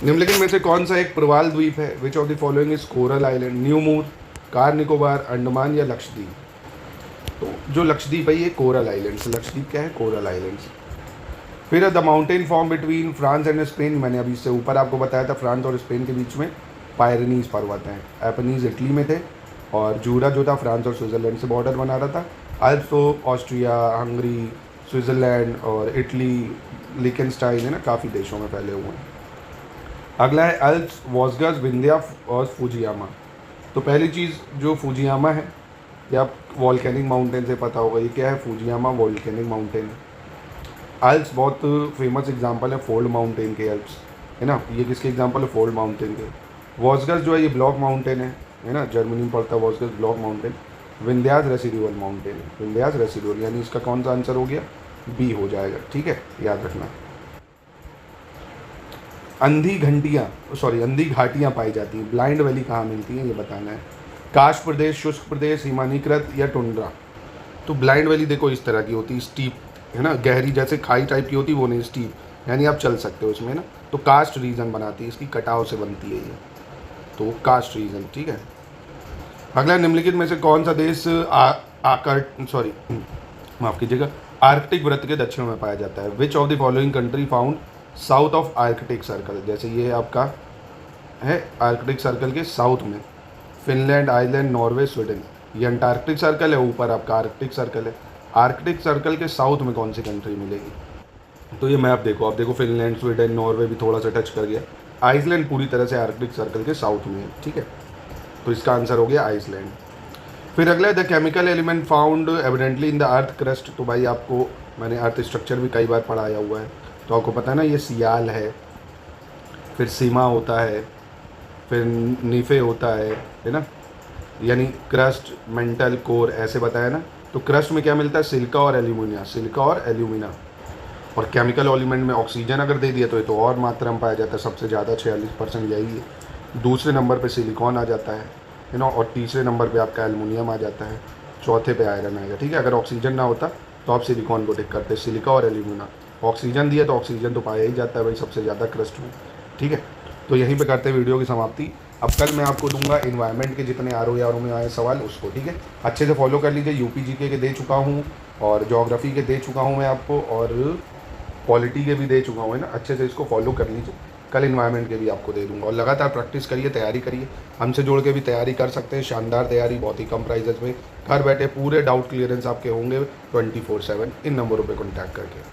निम्नलिखित में से कौन सा एक प्रवाल द्वीप है? Which of the following is coral island? New Moore, Car Nicobar, Andaman या लक्षद्वीप? तो जो लक्षद्वीप है ये कोरल आइलैंड्स। लक्षद्वीप क्या है? Coral islands. फिर the mountain form between France and Spain, मैंने अभी इससे ऊपर आपको बताया था फ्रांस और स्पेन के बीच में पायरेनीज पर्वत हैं। एपनीज इटली में थे, और जूरा जो था फ्रांस और स्विट्ज़रलैंड से बॉर्डर बना रहा था। अल्प्स तो ऑस्ट्रिया, हंगरी, स्विट्ज़रलैंड और इटली, लिकनस्टाइन है ना, काफ़ी देशों में फैले हुए हैं। अगला है अल्प्स, वॉसगस, विंध्या और फुजियामा। तो पहली चीज़ जो फुजियामा है, या आप वॉल्केनिक माउंटेन से पता होगा, ये क्या है? Fujiyama volcanic mountain. अल्प्स बहुत फेमस एग्जांपल है फोल्ड माउंटेन के, अल्प्स है ना, ये किसके एग्जांपल है? फोल्ड माउंटेन के। वॉसगस जो है ये ब्लॉक माउंटेन है ना, जर्मनी में पड़ता है वॉसगस, block mountain. Vindhyas residual mountain, Vindhyas residual, यानी इसका कौन सा आंसर हो गया? बी हो जाएगा, ठीक है, याद रखना। अंधी घाटियाँ पाई जाती हैं, ब्लाइंड वैली कहाँ मिलती हैं ये बताना है। काश प्रदेश, शुष्क प्रदेश, हिमानीकृत या टुंड्रा? तो ब्लाइंड वैली देखो इस तरह की होती है, स्टीप है ना, गहरी जैसे खाई टाइप की होती है, वो नहीं, स्टीप, यानी आप चल सकते हो इसमें ना। तो कास्ट रीजन बनाती है, इसकी कटाव से बनती है ये, तो कास्ट रीजन, ठीक है। अगला, निम्नलिखित में से कौन सा देश माफ़ कीजिएगा, आर्कटिक वृत्त के दक्षिण में पाया जाता है? Which of the following country found south of Arctic circle? जैसे ये आपका है आर्कटिक सर्कल के साउथ में, फिनलैंड, आइसलैंड, नॉर्वे, स्वीडन। ये अंटार्कटिक सर्कल है, ऊपर आपका आर्कटिक सर्कल है। आर्कटिक सर्कल के साउथ में कौन सी कंट्री मिलेगी? तो ये मैप देखो, आप देखो फिनलैंड, स्वीडन, नॉर्वे भी थोड़ा सा टच कर गया। आइसलैंड पूरी तरह से आर्कटिक सर्कल के साउथ में है, ठीक है, तो इसका आंसर हो गया आइसलैंड। फिर अगला है the chemical element found evidently in the earth crust. तो भाई आपको मैंने अर्थ स्ट्रक्चर भी कई बार पढ़ाया हुआ है, तो आपको पता है ना, ये सियाल है, फिर सीमा होता है, फिर नीफे होता है ना, यानी क्रस्ट, मेंटल, कोर, ऐसे बताया ना। तो क्रस्ट में क्या मिलता है? सिलिका और एल्यूमिनिया, सिलिका और एल्यूमिना। और केमिकल एलिमेंट में ऑक्सीजन अगर दे दिया तो ये तो और मात्रा में पाया जाता है, सबसे ज़्यादा 46% यही है। दूसरे नंबर पे सिलिकॉन आ जाता है ना, और तीसरे नंबर पे आपका एल्युमिनियम आ जाता है, चौथे पे आयरन आएगा, ठीक है। अगर ऑक्सीजन ना होता तो आप सिलिकॉन को टिक करते, सिलिका और एल्यूमिना। ऑक्सीजन दिया तो ऑक्सीजन तो पाया ही जाता है भाई सबसे ज़्यादा क्रस्ट में, ठीक है। तो यहीं पे करते हैं वीडियो की समाप्ति। अब कल मैं आपको दूंगा इन्वायरमेंट के जितने आर में आए सवाल उसको, ठीक है, अच्छे से फॉलो कर लीजिए। यूपी जीके के दे चुका हूँ, और ज्योग्राफी के दे चुका हूँ मैं आपको, और पॉलिटी के भी दे चुका हूँ, है ना। अच्छे से इसको फॉलो कर लीजिए, कल इन्वायरमेंट के भी आपको दे दूंगा। और लगातार प्रैक्टिस करिए, तैयारी करिए, हमसे जुड़ के भी तैयारी कर सकते हैं। शानदार तैयारी, बहुत ही कम प्राइजेस में घर बैठे पूरे डाउट क्लियरेंस आपके होंगे 24/7 इन नंबरों पे कॉन्टैक्ट करके।